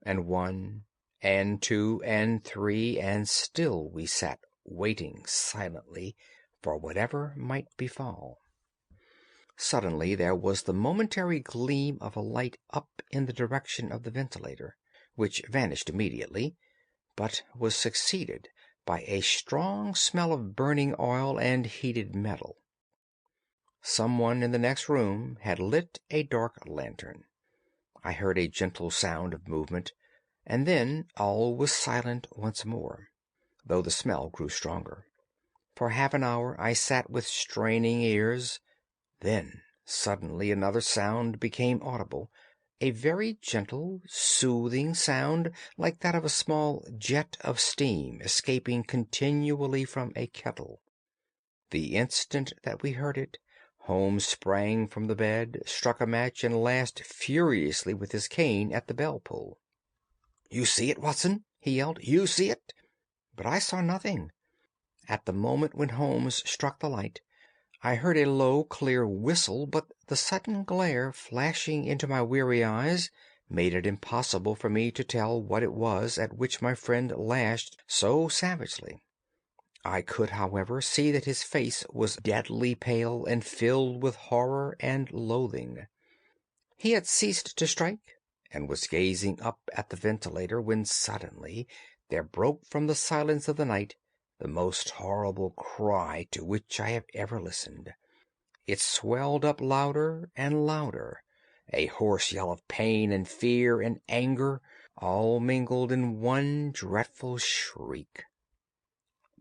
and 1, and 2, and 3, and still we sat waiting silently for whatever might befall. Suddenly there was the momentary gleam of a light up in the direction of the ventilator, which vanished immediately, but was succeeded by a strong smell of burning oil and heated metal. Someone in the next room had lit a dark lantern. I heard a gentle sound of movement, and then all was silent once more, though the smell grew stronger. For half an hour I sat with straining ears. Then suddenly another sound became audible, a very gentle, soothing sound like that of a small jet of steam escaping continually from a kettle. The instant that we heard it, Holmes sprang from the bed, struck a match, and lashed furiously with his cane at the bell-pull. "You see it, Watson?" he yelled. "You see it?" But I saw nothing. At the moment when Holmes struck the light, I heard a low, clear whistle, but the sudden glare flashing into my weary eyes made it impossible for me to tell what it was at which my friend lashed so savagely. I could, however, see that his face was deadly pale and filled with horror and loathing. He had ceased to strike, and was gazing up at the ventilator, when suddenly there broke from the silence of the night the most horrible cry to which I have ever listened. It swelled up louder and louder, a hoarse yell of pain and fear and anger, all mingled in one dreadful shriek.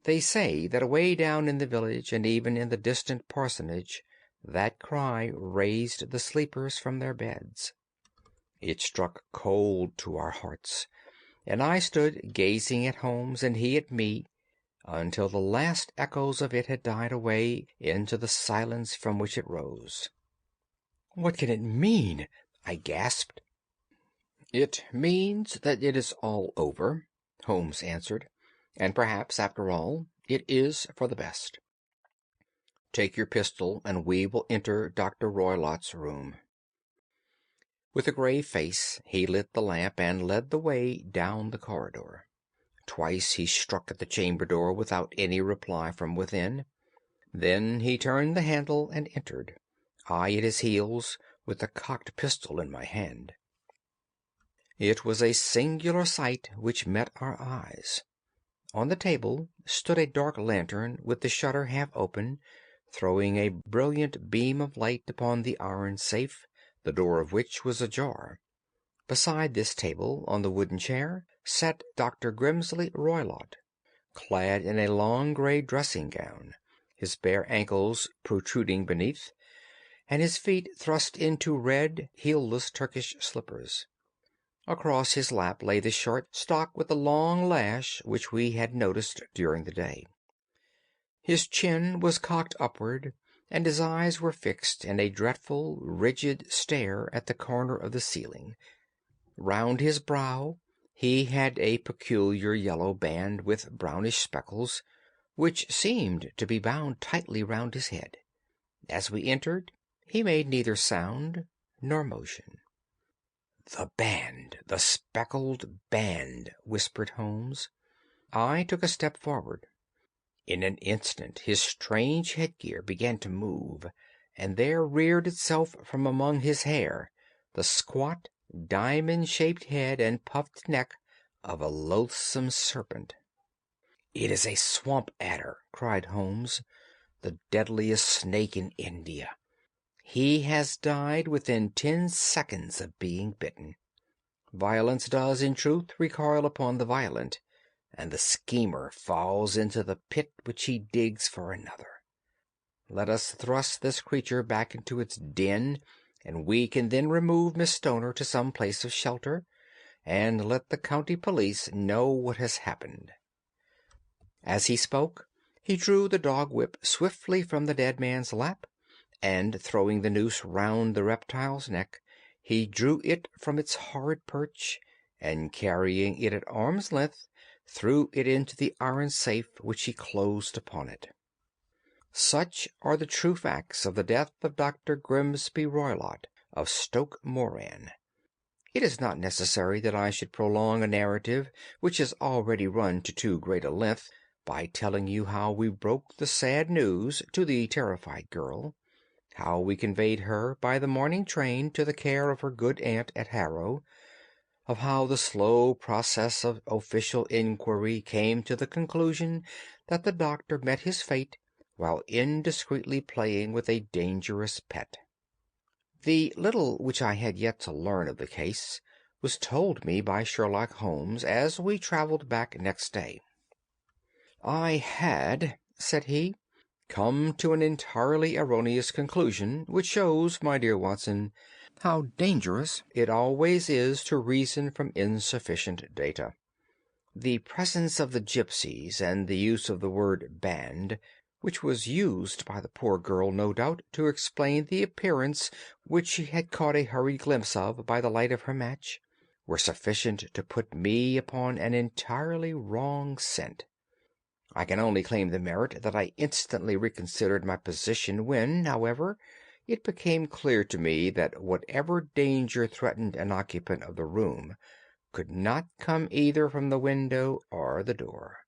They say that away down in the village, and even in the distant parsonage, that cry raised the sleepers from their beds. It struck cold to our hearts, and I stood gazing at Holmes and he at me until the last echoes of it had died away into the silence from which it rose. "What can it mean?" I gasped. "It means that it is all over," Holmes answered, "and perhaps, after all, it is for the best. Take your pistol and we will enter Dr. Roylott's room." With a grave face he lit the lamp and led the way down the corridor. Twice he struck at the chamber door without any reply from within. Then he turned the handle and entered, I at his heels, with the cocked pistol in my hand. It was a singular sight which met our eyes. On the table stood a dark lantern with the shutter half open, throwing a brilliant beam of light upon the iron safe, the door of which was ajar. Beside this table, on the wooden chair, sat Dr. Grimsley Roylott, clad in a long grey dressing-gown, his bare ankles protruding beneath, and his feet thrust into red, heelless Turkish slippers. Across his lap lay the short stock with the long lash which we had noticed during the day. His chin was cocked upward, and his eyes were fixed in a dreadful, rigid stare at the corner of the ceiling. Round his brow he had a peculiar yellow band with brownish speckles, which seemed to be bound tightly round his head. As we entered, he made neither sound nor motion. "The band, the speckled band," whispered Holmes. I took a step forward. In an instant his strange headgear began to move, and there reared itself from among his hair the squat, diamond-shaped head and puffed neck of a loathsome serpent. "It is a swamp adder," cried Holmes, "the deadliest snake in India. He has died within 10 seconds of being bitten." Violence does, in truth, recoil upon the violent, and the schemer falls into the pit which he digs for another. Let us thrust this creature back into its den, and we can then remove Miss Stoner to some place of shelter, and let the county police know what has happened." As he spoke, he drew the dog-whip swiftly from the dead man's lap, and, throwing the noose round the reptile's neck, he drew it from its horrid perch, and, carrying it at arm's length, threw it into the iron safe which he closed upon it. Such are the true facts of the death of Dr. Grimsby Roylott of Stoke Moran. It is not necessary that I should prolong a narrative which has already run to too great a length by telling you how we broke the sad news to the terrified girl, how we conveyed her by the morning train to the care of her good aunt at Harrow, of how the slow process of official inquiry came to the conclusion that the doctor met his fate while indiscreetly playing with a dangerous pet. The little which I had yet to learn of the case was told me by Sherlock Holmes as we travelled back next day. "I had," said he, "come to an entirely erroneous conclusion, which shows, my dear Watson, how dangerous it always is to reason from insufficient data. The presence of the gipsies, and the use of the word band, which was used by the poor girl, no doubt, to explain the appearance which she had caught a hurried glimpse of by the light of her match, were sufficient to put me upon an entirely wrong scent. I can only claim the merit that I instantly reconsidered my position when, however, it became clear to me that whatever danger threatened an occupant of the room could not come either from the window or the door.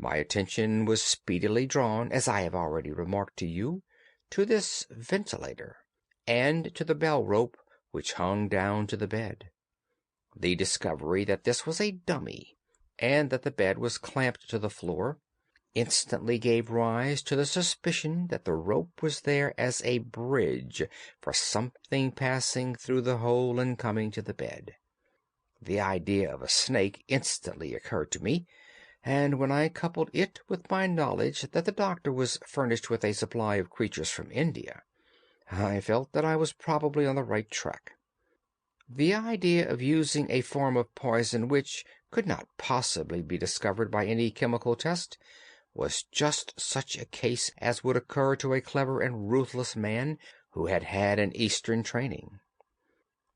My attention was speedily drawn, as I have already remarked to you, to this ventilator, and to the bell rope which hung down to the bed. The discovery that this was a dummy, and that the bed was clamped to the floor, instantly gave rise to the suspicion that the rope was there as a bridge for something passing through the hole and coming to the bed. The idea of a snake instantly occurred to me, and when I coupled it with my knowledge that the doctor was furnished with a supply of creatures from India, I felt that I was probably on the right track. The idea of using a form of poison which could not possibly be discovered by any chemical test was just such a case as would occur to a clever and ruthless man who had had an Eastern training.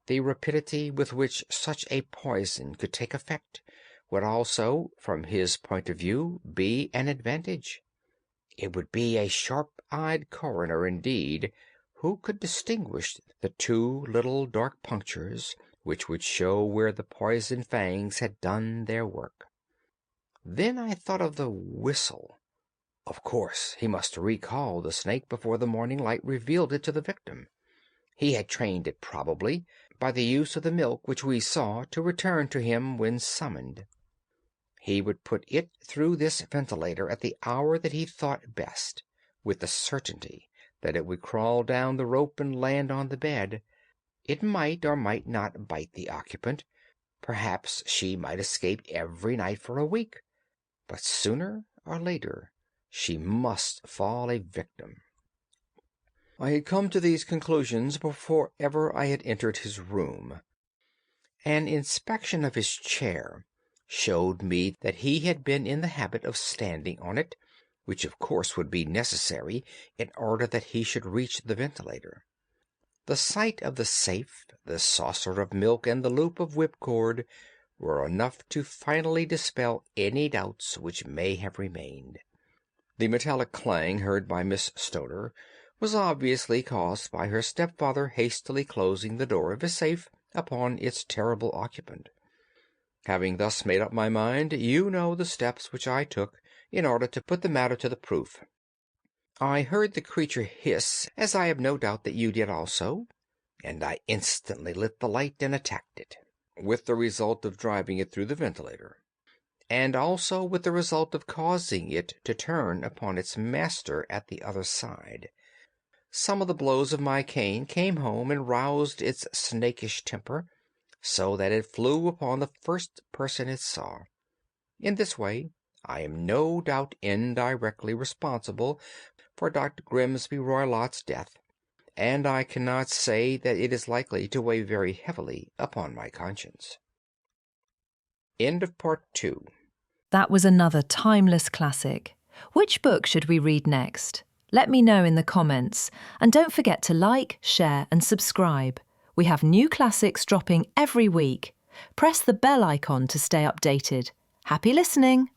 The rapidity with which such a poison could take effect would also, from his point of view, be an advantage. It would be a sharp-eyed coroner, indeed, who could distinguish the two little dark punctures which would show where the poison fangs had done their work. Then I thought of the whistle. Of course, he must recall the snake before the morning light revealed it to the victim. He had trained it, probably, by the use of the milk which we saw, to return to him when summoned. He would put it through this ventilator at the hour that he thought best, with the certainty that it would crawl down the rope and land on the bed. It might or might not bite the occupant. Perhaps she might escape every night for a week, but sooner or later she must fall a victim. I had come to these conclusions before ever I had entered his room. An inspection of his chair showed me that he had been in the habit of standing on it, which of course would be necessary in order that he should reach the ventilator. The sight of the safe, the saucer of milk, and the loop of whipcord were enough to finally dispel any doubts which may have remained. The metallic clang heard by Miss Stoner was obviously caused by her stepfather hastily closing the door of his safe upon its terrible occupant. Having thus made up my mind, you know the steps which I took in order to put the matter to the proof. I heard the creature hiss, as I have no doubt that you did also, and I instantly lit the light and attacked it, with the result of driving it through the ventilator, and also with the result of causing it to turn upon its master at the other side. Some of the blows of my cane came home and roused its snakish temper, so that it flew upon the first person it saw. In this way I am no doubt indirectly responsible for Dr. Grimsby Roylott's death, and I cannot say that it is likely to weigh very heavily upon my conscience. End of Part 2. That was another timeless classic. Which book should we read next? Let me know in the comments. And don't forget to like, share and subscribe. We have new classics dropping every week. Press the bell icon to stay updated. Happy listening!